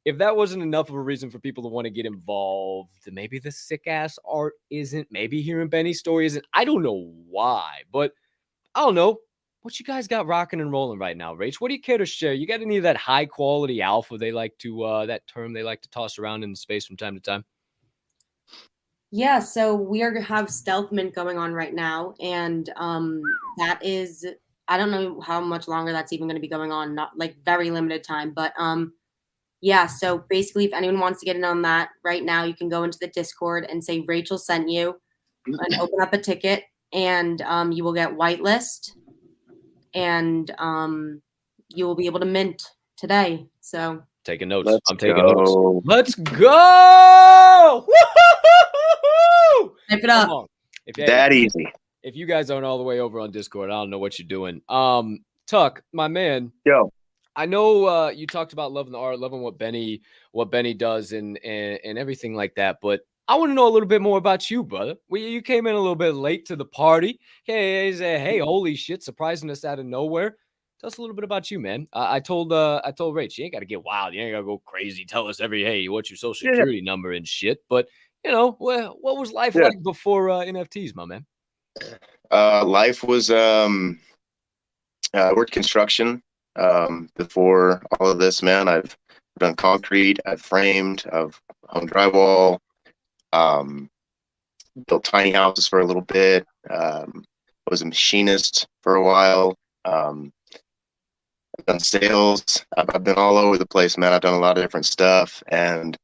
if that wasn't enough of a reason for people to want to get involved, maybe the sick ass art isn't. Maybe hearing Benny's story isn't. I don't know why, but I don't know. What you guys got rocking and rolling right now, Rach? What do you care to share? You got any of that high quality alpha they like to that term they like to toss around in the space from time to time? Yeah, so we have stealth mint going on right now, and that is, I don't know how much longer that's even going to be going on, not like very limited time, but yeah, so basically if anyone wants to get in on that right now, you can go into the Discord and say Rachel sent you and open up a ticket, and you will get whitelist, and you will be able to mint today. So taking notes. Let's I'm taking go. notes. Let's go. Woo-hoo-hoo-hoo-hoo! type it up. Come on. That easy. If you guys aren't all the way over on Discord, I don't know what you're doing. Tuck, my man. Yo. I know you talked about loving the art, loving what Benny does and everything like that, but I want to know a little bit more about you, brother. You came in a little bit late to the party. Hey, holy shit, surprising us out of nowhere. Tell us a little bit about you, man. I told Rach, you ain't got to get wild. You ain't got to go crazy. Tell us what's your social security number and shit. But, what was life like before NFTs, my man? Life was, I worked construction before all of this, man. I've done concrete, I've framed, I've hung drywall, built tiny houses for a little bit. I was a machinist for a while. I've done sales. I've been all over the place, man. I've done a lot of different stuff, and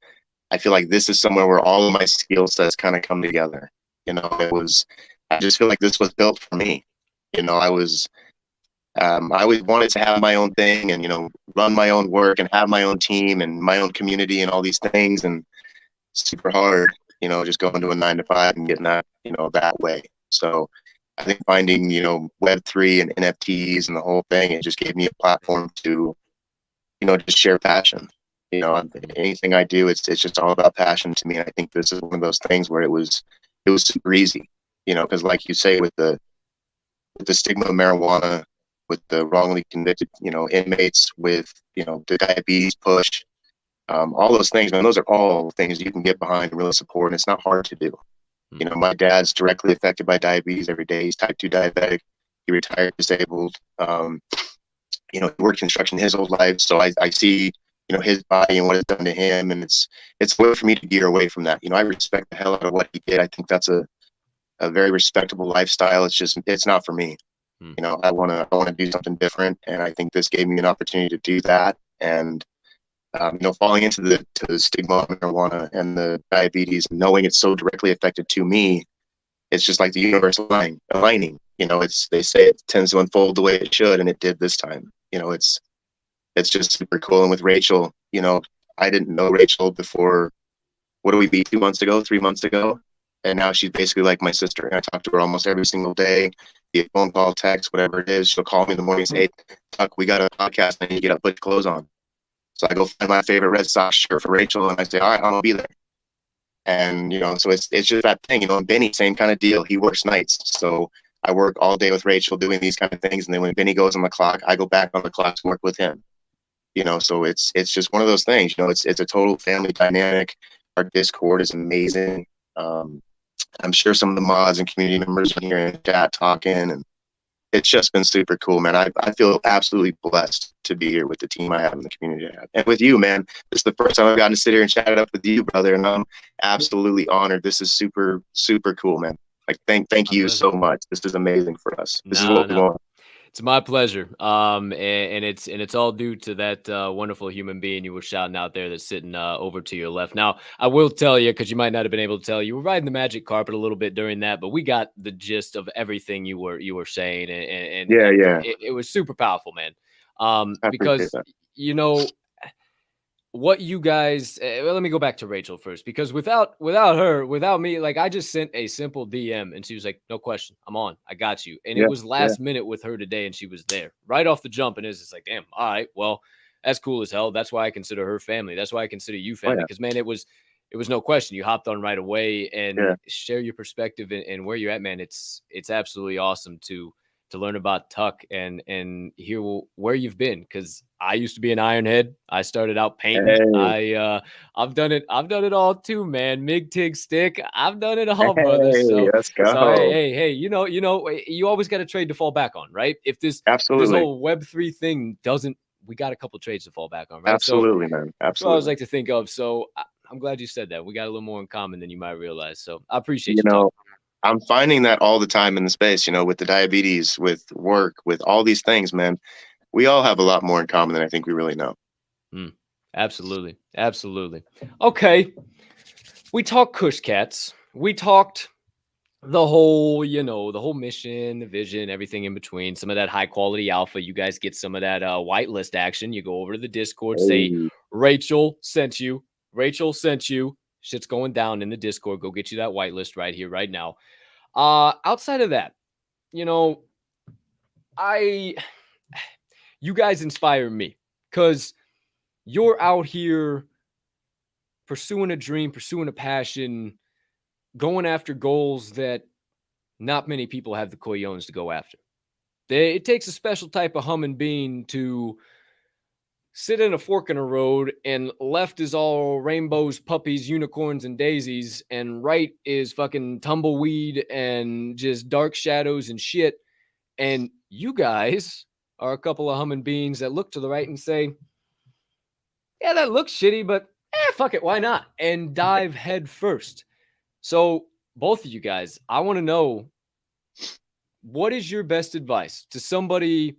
I feel like this is somewhere where all of my skill sets kind of come together. I just feel like this was built for me. I always wanted to have my own thing and, run my own work and have my own team and my own community and all these things. And it's super hard, just going to a 9-to-5 and getting that, that way. So I think finding, Web3 and NFTs and the whole thing, it just gave me a platform to, just share passion. Anything I do, it's just all about passion to me. And I think this is one of those things where it was super easy, because like you say, with the stigma of marijuana, with the wrongly convicted, inmates, with, the diabetes push, all those things, man, those are all things you can get behind and really support. And it's not hard to do. My dad's directly affected by diabetes every day. He's type 2 diabetic. He retired disabled. He worked construction his whole life. So I see, his body and what it's done to him. And it's a way for me to gear away from that. I respect the hell out of what he did. I think that's a very respectable lifestyle. It's not for me. I want to do something different. And I think this gave me an opportunity to do that. And, falling into the stigma of marijuana and the diabetes, and knowing it's so directly affected to me, it's just like the universe aligning. They say it tends to unfold the way it should, and it did this time. It's just super cool. And with Rachel, I didn't know Rachel before. What do we be 2 months ago, 3 months ago? And now she's basically like my sister. And I talk to her almost every single day, via phone call, text, whatever it is. She'll call me in the morning and say, "Hey, Tuck, we got a podcast. I need to get up, put your clothes on." So I go find my favorite Red Sox shirt for Rachel, and I say, "All right, I'll be there." And, so it's just that thing, and Benny, same kind of deal. He works nights. So I work all day with Rachel doing these kind of things. And then when Benny goes on the clock, I go back on the clock to work with him. So it's just one of those things, it's a total family dynamic. Our Discord is amazing. I'm sure some of the mods and community members are here in chat talking, and it's just been super cool, man. I feel absolutely blessed to be here with the team I have in the community I have. And with you, man. This is the first time I've gotten to sit here and chat it up with you, brother, and I'm absolutely honored. This is super, super cool, man. Like, thank you so much. This is amazing for us. This is what we want. It's my pleasure. And it's all due to that wonderful human being you were shouting out there that's sitting over to your left. Now, I will tell you, because you might not have been able to tell, you were riding the magic carpet a little bit during that, but we got the gist of everything you were saying, and it was super powerful, man. Because what you guys, let me go back to Rachel first, because without me, like, I just sent a simple DM and she was like, "No question, I'm on, I got you." And it was last minute with her today, and she was there right off the jump, and it's just like, damn, all right, well, that's cool as hell. That's why I consider her family. That's why I consider you family. yeah. Because man, it was no question. You hopped on right away and Yeah. share your perspective and where you're at, man. It's absolutely awesome to learn about Tuck and hear where you've been. Because I used to be an ironhead. I started out painting. Hey, I've done it all too, man. MIG, TIG, stick. I've done it all, brother. hey, let's So go. hey, you know, you always got a trade to fall back on, right? If this Absolutely. whole Web3 thing doesn't, we got a couple trades to fall back on, right? Absolutely, man. So that's what I always Absolutely. like to think of. So I'm glad you said that. We got a little more in common than you might realize. So I appreciate You you talking. know, I'm finding that all the time in the space, with the diabetes, with work, with all these things, man. We all have a lot more in common than I think we really know. Absolutely. Absolutely. Okay. We talked Kush Katz. We talked the whole, the whole mission, the vision, everything in between, some of that high quality alpha. You guys get some of that whitelist action. You go over to the Discord, say, Hey. Rachel sent you. Rachel sent you. Shit's going down in the Discord. Go get you that whitelist right here, right now. Outside of that, you guys inspire me because you're out here pursuing a dream, pursuing a passion, going after goals that not many people have the cojones to go after. It takes a special type of humming bean to sit in a fork in a road, and left is all rainbows, puppies, unicorns, and daisies, and right is fucking tumbleweed and just dark shadows and shit. And you guys are a couple of humming beans that look to the right and say, yeah, that looks shitty, but fuck it, why not? And dive head first. So both of you guys, I want to know, what is your best advice to somebody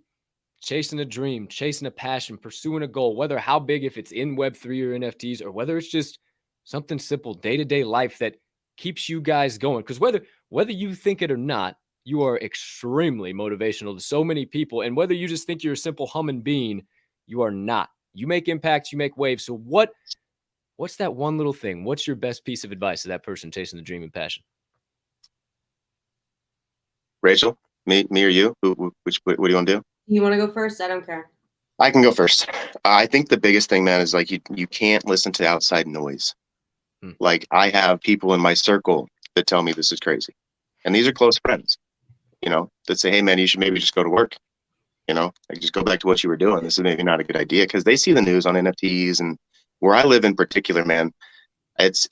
chasing a dream, chasing a passion, pursuing a goal, whether how big, if it's in Web3 or NFTs, or whether it's just something simple, day-to-day life that keeps you guys going? Because whether you think it or not, you are extremely motivational to so many people. And whether you just think you're a simple humming bean, you are not. You make impacts, you make waves. So what's that one little thing? What's your best piece of advice to that person chasing the dream and passion? Rachel, me or you? What do you want to do? You want to go first? I don't care. I can go first. I think the biggest thing, man, is like you can't listen to outside noise. Like, I have people in my circle that tell me this is crazy. And these are close friends, that say, hey, man, you should maybe just go to work. Like, just go back to what you were doing. This is maybe not a good idea, because they see the news on NFTs, and where I live in particular, man, it's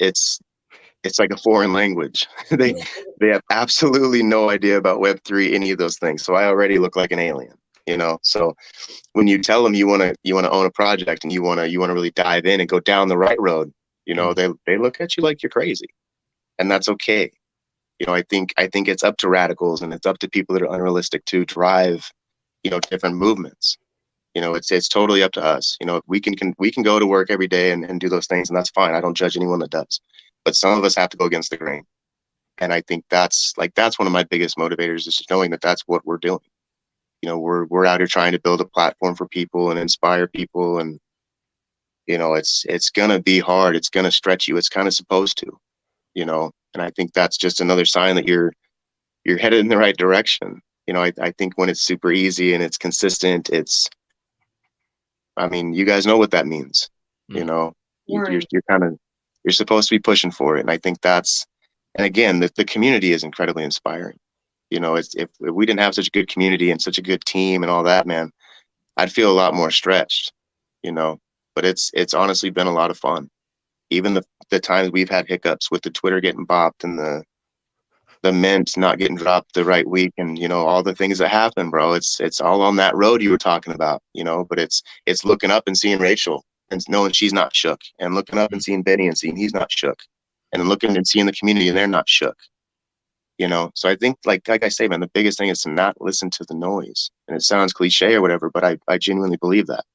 like a foreign language. they have absolutely no idea about Web3, any of those things. So I already look like an alien, So when you tell them you want to own a project and you want to really dive in and go down the right road, they look at you like you're crazy, and that's okay. I think it's up to radicals, and it's up to people that are unrealistic to drive, different movements. It's totally up to us. We can go to work every day and do those things, and that's fine. I don't judge anyone that does, but some of us have to go against the grain. And I think that's one of my biggest motivators, is just knowing that that's what we're doing. We're out here trying to build a platform for people and inspire people, and it's gonna be hard. It's gonna stretch you. It's kind of supposed to, and I think that's just another sign that you're headed in the right direction. I think when it's super easy and it's consistent, you guys know what that means. You're supposed to be pushing for it. And I think and again, the community is incredibly inspiring. If we didn't have such a good community and such a good team and all that, man, I'd feel a lot more stretched, but it's honestly been a lot of fun. Even the times we've had hiccups with the Twitter getting bopped and the mint not getting dropped the right week, and all the things that happen, bro. It's all on that road you were talking about, but it's looking up and seeing Rachel and knowing she's not shook, and looking up and seeing Benny and seeing he's not shook, and then looking and seeing the community and they're not shook. So I think, like I say, man, the biggest thing is to not listen to the noise. And it sounds cliche or whatever, but I genuinely believe that,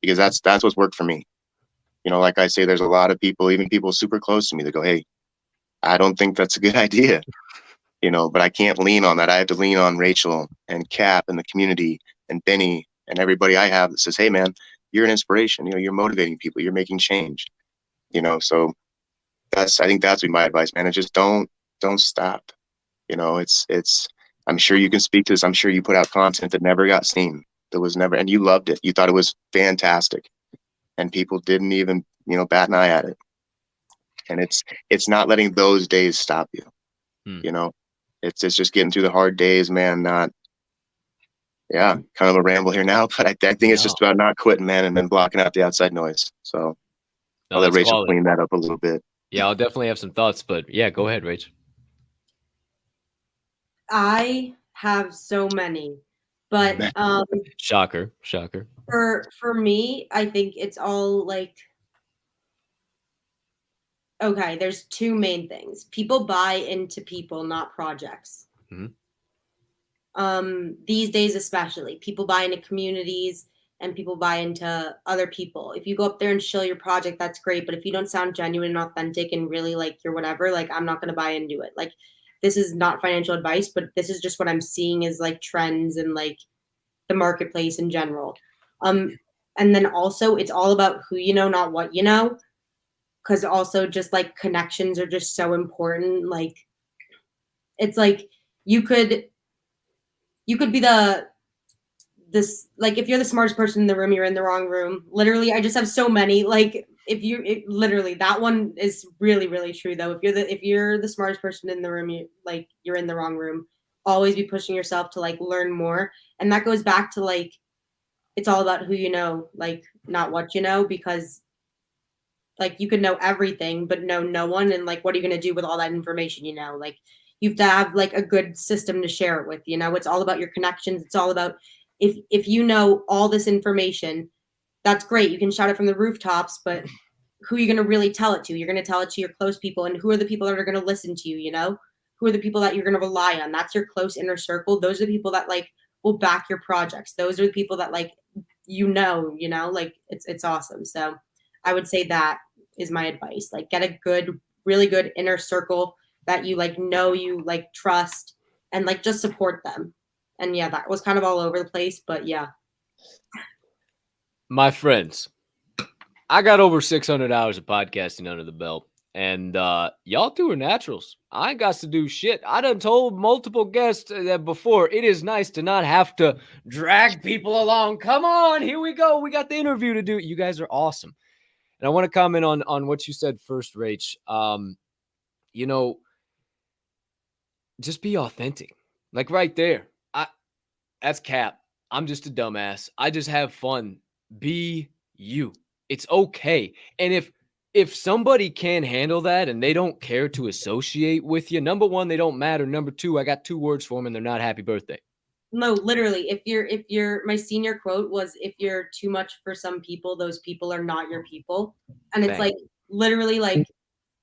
because that's what's worked for me. Like I say, there's a lot of people, even people super close to me, that go, hey, I don't think that's a good idea. But I can't lean on that. I have to lean on Rachel and Cap and the community and Benny and everybody I have that says, hey, man, you're an inspiration. You're motivating people. You're making change. So I think that's my advice, man. It's just don't stop. I'm sure you can speak to this. I'm sure you put out content that never got seen, that was never, and you loved it. You thought it was fantastic. and people didn't even, bat an eye at it. And it's not letting those days stop you. It's just getting through the hard days, man. Kind of a ramble here now, but I think it's just about not quitting, man, and then blocking out the outside noise. So I'll let Rachel clean that up a little bit. Yeah, I'll definitely have some thoughts, but yeah, go ahead, Rachel. I have so many, but shocker. For me, I think it's all like, okay, there's two main things. People buy into people, not projects. These days especially, people buy into communities and people buy into other people. If you go up there and show your project, that's great, but if you don't sound genuine and authentic and really like you're whatever, like I'm not going to buy into it. Like, this is not financial advice, but this is just what I'm seeing as like trends and like the marketplace in general. And then also it's all about who you know, not what you know. Because also just like connections are just so important. Like, it's like you could be this, like, if you're the smartest person in the room, you're in the wrong room. Literally, I just have so many. Like, literally, that one is really, really true though. If you're the smartest person in the room, you're in the wrong room. Always be pushing yourself to like learn more. And that goes back to like, it's all about who you know, like not what you know, because like you could know everything, but know no one. And like, what are you going to do with all that information? Like you have to have like a good system to share it with, it's all about your connections. It's all about, if you know all this information, that's great. You can shout it from the rooftops, but who are you going to really tell it to? You're going to tell it to your close people. And who are the people that are going to listen to you? Who are the people that you're going to rely on? That's your close inner circle. Those are the people that like will back your projects. Those are the people that like, like it's awesome. So I would say that is my advice. Like, get a good, really good inner circle that you like know, you like trust, and like just support them. And yeah, that was kind of all over the place, but yeah. My friends, I got over 600 hours of podcasting under the belt, and y'all two are naturals. I ain't got to do shit. I done told multiple guests that before. It is nice to not have to drag people along. Come on, here we go. We got the interview to do. You guys are awesome. And I want to comment on what you said first, Rach. Just be authentic. Like right there. That's cap. I'm just a dumbass. I just have fun. Be you. It's okay. And if somebody can't handle that and they don't care to associate with you, number one, they don't matter. Number two, I got 2 words for them and they're not happy birthday. No, literally, if you're my senior quote was, if you're too much for some people, those people are not your people. And it's like, literally, like,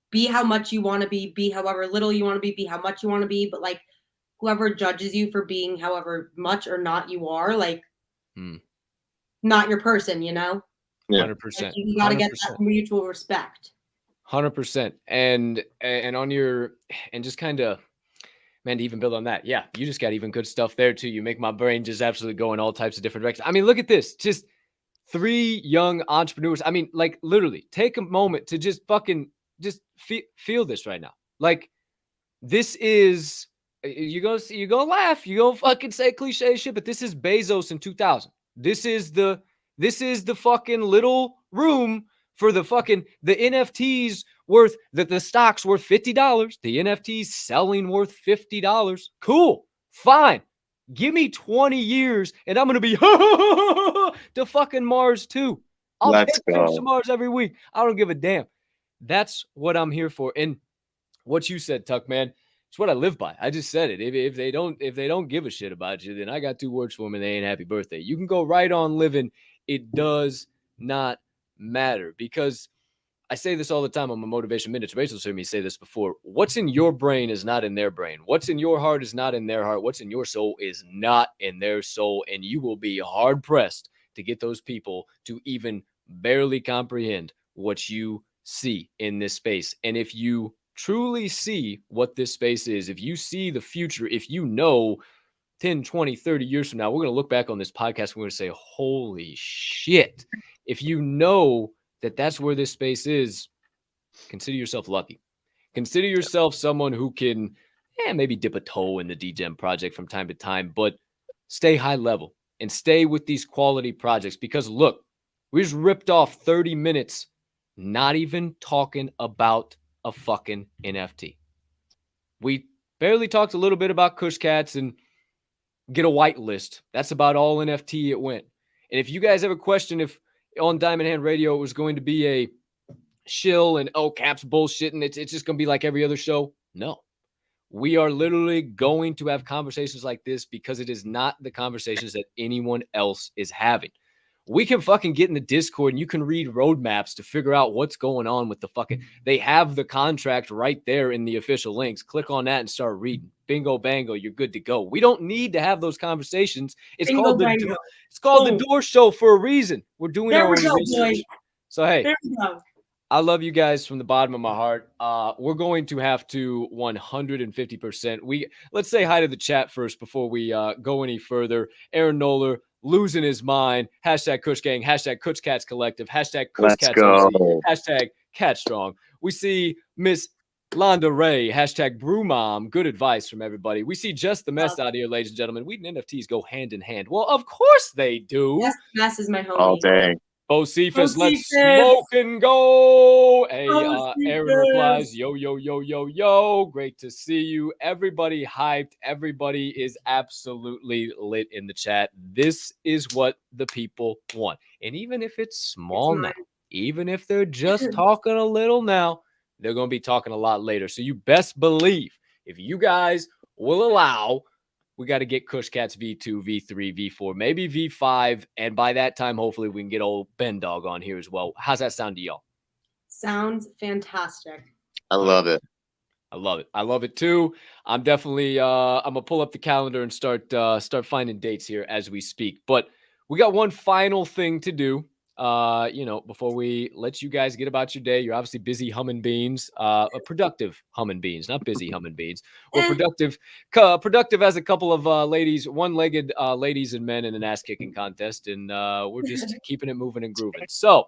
be how much you want to be however little you want to be how much you want to be. But like, whoever judges you for being however much or not you are, like, not your person, 100%. Like, you got to get that mutual respect. 100%. And on your, and just kind of, man, to even build on that. Yeah, you just got even good stuff there too. You make my brain just absolutely go in all types of different directions. I mean, look at this. Just 3 young entrepreneurs. I mean, like, literally take a moment to just fucking just feel this right now. Like, this is, you're gonna laugh. You're gonna fucking say cliche shit, but this is Bezos in 2000. This is the fucking little room for the NFTs worth, that the stock's worth $50. The NFTs selling worth $50. Cool. Fine. Give me 20 years and I'm going to be to fucking Mars too. I'll take trips to Mars every week. I don't give a damn. That's what I'm here for. And what you said, Tuck, man, it's what I live by. I just said it. If they don't give a shit about you, then I got 2 words for them and they ain't happy birthday. You can go right on living. It does not matter, because I say this all the time on my Motivation Minutes. Rachel's heard me say this before. What's in your brain is not in their brain. What's in your heart is not in their heart. What's in your soul is not in their soul. And you will be hard pressed to get those people to even barely comprehend what you see in this space. And if you truly see what this space is, if you see the future, if you know 10, 20, 30 years from now, we're going to look back on this podcast. We're going to say, holy shit. If you know that that's where this space is, consider yourself lucky. Consider yourself someone who can maybe dip a toe in the DGEM project from time to time, but stay high level and stay with these quality projects. Because look, We just ripped off 30 minutes, not even talking about a fucking NFT. We barely talked a little bit about Kush Katz and get a whitelist. That's about all NFT it went. And if you guys have a question if on Diamond Hand Radio it was going to be a shill and Cap's bullshitting, it's just going to be like every other show, no. We are literally going to have conversations like this because it is not the conversations that anyone else is having. We can fucking get in the Discord and you can read roadmaps to figure out what's going on with the fucking, they have the contract right there in the official links. Click on that and start reading. Bingo, bango, you're good to go. We don't need to have those conversations. It's called the Door Show for a reason. We're doing our own research. So, hey, there we go. I love you guys from the bottom of my heart. We're going to have to 150%. Let's say hi to the chat first before we go any further. Aaron Noller, losing his mind. Hashtag Kush Gang. Hashtag Kush Katz Collective. Hashtag Kush Katz MC. Hashtag Cat Strong. We see Miss Londa Ray. Hashtag Brew Mom. Good advice from everybody. We see Just the Mess out here, ladies and gentlemen. Weed and NFTs go hand in hand. Well, of course they do. Yes, Mess is my homie. All day. Bocephus, let's smoke and go. Hey, Bocephus. Aaron replies, yo, yo, yo, yo, yo. Great to see you. Everybody hyped. Everybody is absolutely lit in the chat. This is what the people want. And even if it's small now, even if they're just talking a little now, they're going to be talking a lot later. So you best believe if you guys will allow, we got to get Kush Katz V2, V3, V4, maybe V5. And by that time, hopefully we can get old Ben Dog on here as well. How's that sound to y'all? Sounds fantastic. I love it. I love it. I love it too. I'm definitely, I'm going to pull up the calendar and start finding dates here as we speak. But we got one final thing to do. Before we let you guys get about your day, you're obviously busy humming beans, productive humming beans, not busy humming beans. We're productive as a couple of ladies, one-legged ladies and men in an ass-kicking contest, and we're just keeping it moving and grooving. So,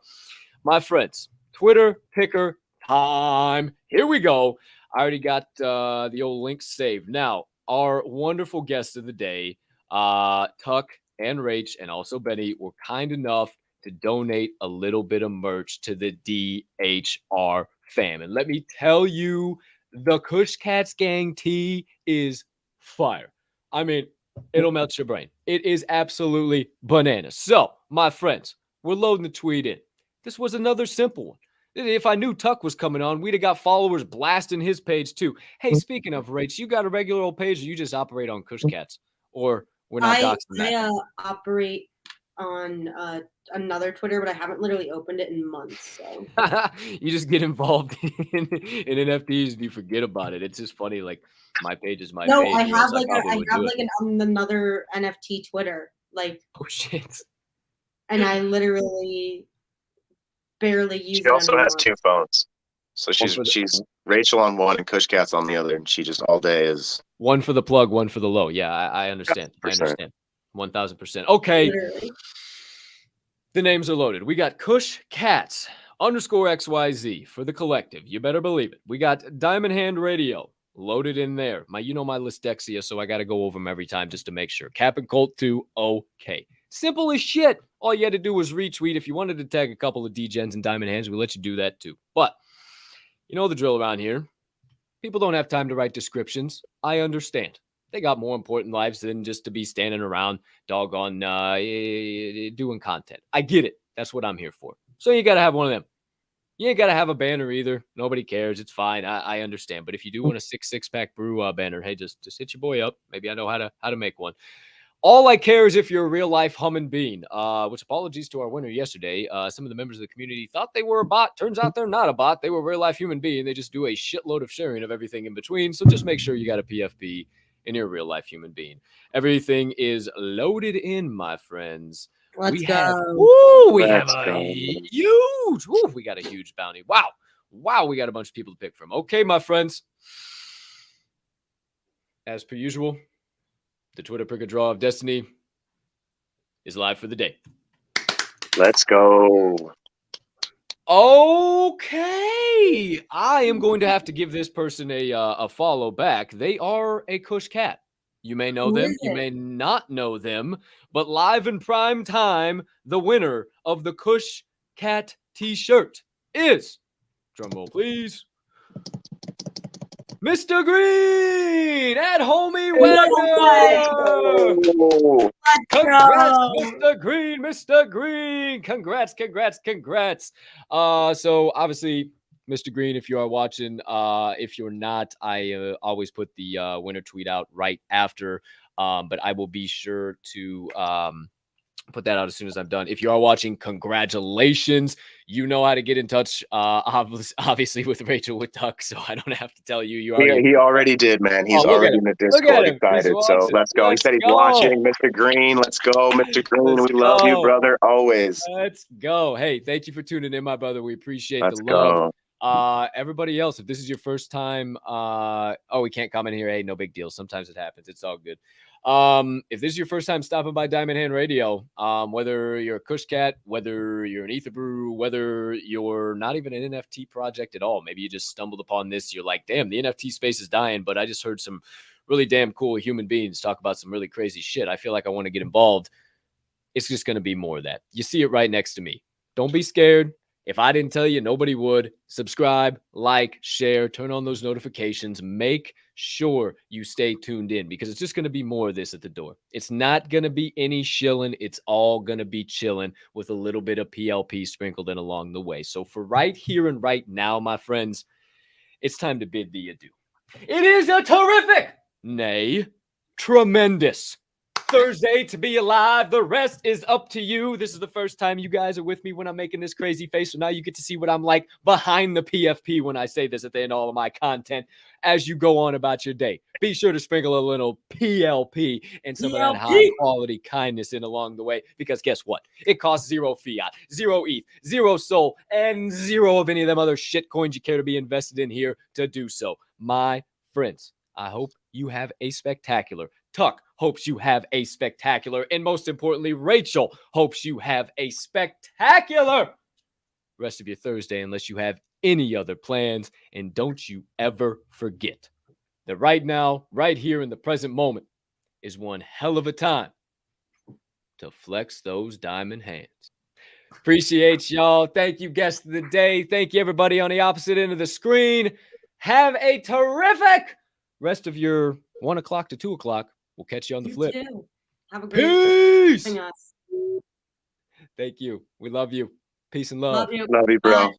my friends, Twitter picker time. Here we go. I already got the old links saved. Now, our wonderful guest of the day, Tuck and Rach, and also Benny, were kind enough to donate a little bit of merch to the DHR fam. And let me tell you, the Kush Katz Gang tee is fire. I mean, it'll melt your brain. It is absolutely bananas. So, my friends, we're loading the tweet in. This was another simple one. If I knew Tuck was coming on, we'd have got followers blasting his page too. Hey, speaking of Rach, you got a regular old page or you just operate on Kush Katz? Or we're not doxing that? I operate on another Twitter, but I haven't literally opened it in months. So you just get involved in NFTs and you forget about it. It's just funny. Like my page is my page. No, I have like another NFT Twitter. Like, oh shit. And I literally barely use it. She also has two phones. So she's Rachel on one and Kush Katz on the other, and she just all day is one for the plug, one for the low. Yeah, I understand. 100%. I understand. 1000%. Okay. Literally. The names are loaded. We got Kush Katz _XYZ for the collective. You better believe it. We got Diamond Hand Radio loaded in there. My Listexia, so I got to go over them every time just to make sure. Cap and Colt 2, okay. Simple as shit. All you had to do was retweet. If you wanted to tag a couple of Degens and Diamond Hands, we let you do that too. But you know the drill around here. People don't have time to write descriptions. I understand. They got more important lives than just to be standing around doggone doing content. I get it. That's what I'm here for. So you got to have one of them. You ain't got to have a banner either. Nobody cares. It's fine. I understand. But if you do want a six-pack brew banner, hey, just hit your boy up. Maybe I know how to make one. All I care is if you're a real-life humming bean, which apologies to our winner yesterday. Some of the members of the community thought they were a bot. Turns out they're not a bot. They were a real-life human being. They just do a shitload of sharing of everything in between. So just make sure you got a PFP and you're a real-life human being. Everything is loaded in, my friends. Let's go. We got a huge bounty. Wow, we got a bunch of people to pick from. Okay, my friends. As per usual, the Twitter Picker Draw of Destiny is live for the day. Let's go. Okay. I am going to have to give this person a follow back. They are a Kush Cat. You may know them. You may not know them. but live in prime time, the winner of the Kush Cat t-shirt is, drumroll please, Mr. Green at Homie Weather. Oh, Congrats, Bro. Mr. Green, Mr. Green. Congrats. So obviously, Mr. Green, if you are watching, if you're not, I always put the winner tweet out right after. But I will be sure to put that out as soon as I'm done. If you are watching, congratulations. You know how to get in touch, obviously, with Rachel with Duck, so I don't have to tell you. You already he already did, man. He's Oh, look at already him. in the Look at Discord him. He's excited. So watching. let's go. Let's he said he's go. watching. Mr. Green, let's go. Mr. Green, Let's we love you, go. brother, always. Let's go. Hey, thank you for tuning in, my brother. We appreciate Let's the love. go. Everybody else, if this is your first time, we can't comment here. Hey, no big deal. Sometimes it happens. It's all good. If this is your first time stopping by Diamond Hand Radio, whether you're a Kush Cat, whether you're an Ether Brew, whether you're not even an NFT project at all, maybe you just stumbled upon this. You're like, damn, the NFT space is dying, but I just heard some really damn cool human beings talk about some really crazy shit. I feel like I want to get involved. It's just going to be more of that. You see it right next to me. Don't be scared. If I didn't tell you, nobody would. Subscribe, like, share, turn on those notifications. Make sure you stay tuned in because it's just going to be more of this at the door. It's not going to be any shilling. It's all going to be chilling with a little bit of PLP sprinkled in along the way. So for right here and right now, my friends, it's time to bid thee adieu. It is a terrific, nay, tremendous Thursday to be alive. The rest is up to you. This is the first time you guys are with me when I'm making this crazy face. So now you get to see what I'm like behind the PFP when I say this at the end of all of my content as you go on about your day. Be sure to sprinkle a little PLP and some of that high quality kindness in along the way, because guess what? It costs 0 fiat, 0 ETH, 0 SOL, and 0 of any of them other shit coins you care to be invested in here to do so. My friends, I hope you have a spectacular. Tuck hopes you have a spectacular. And most importantly, Rachel hopes you have a spectacular rest of your Thursday, unless you have any other plans. And don't you ever forget that right now, right here in the present moment, is one hell of a time to flex those diamond hands. Appreciate y'all. Thank you, guests of the day. Thank you, everybody on the opposite end of the screen. Have a terrific rest of your 1 o'clock to 2 o'clock. We'll catch you on the flip. Too. Have a great Peace. day. Thank you. We love you. Peace and love. Love you. Love you, bro. Bye.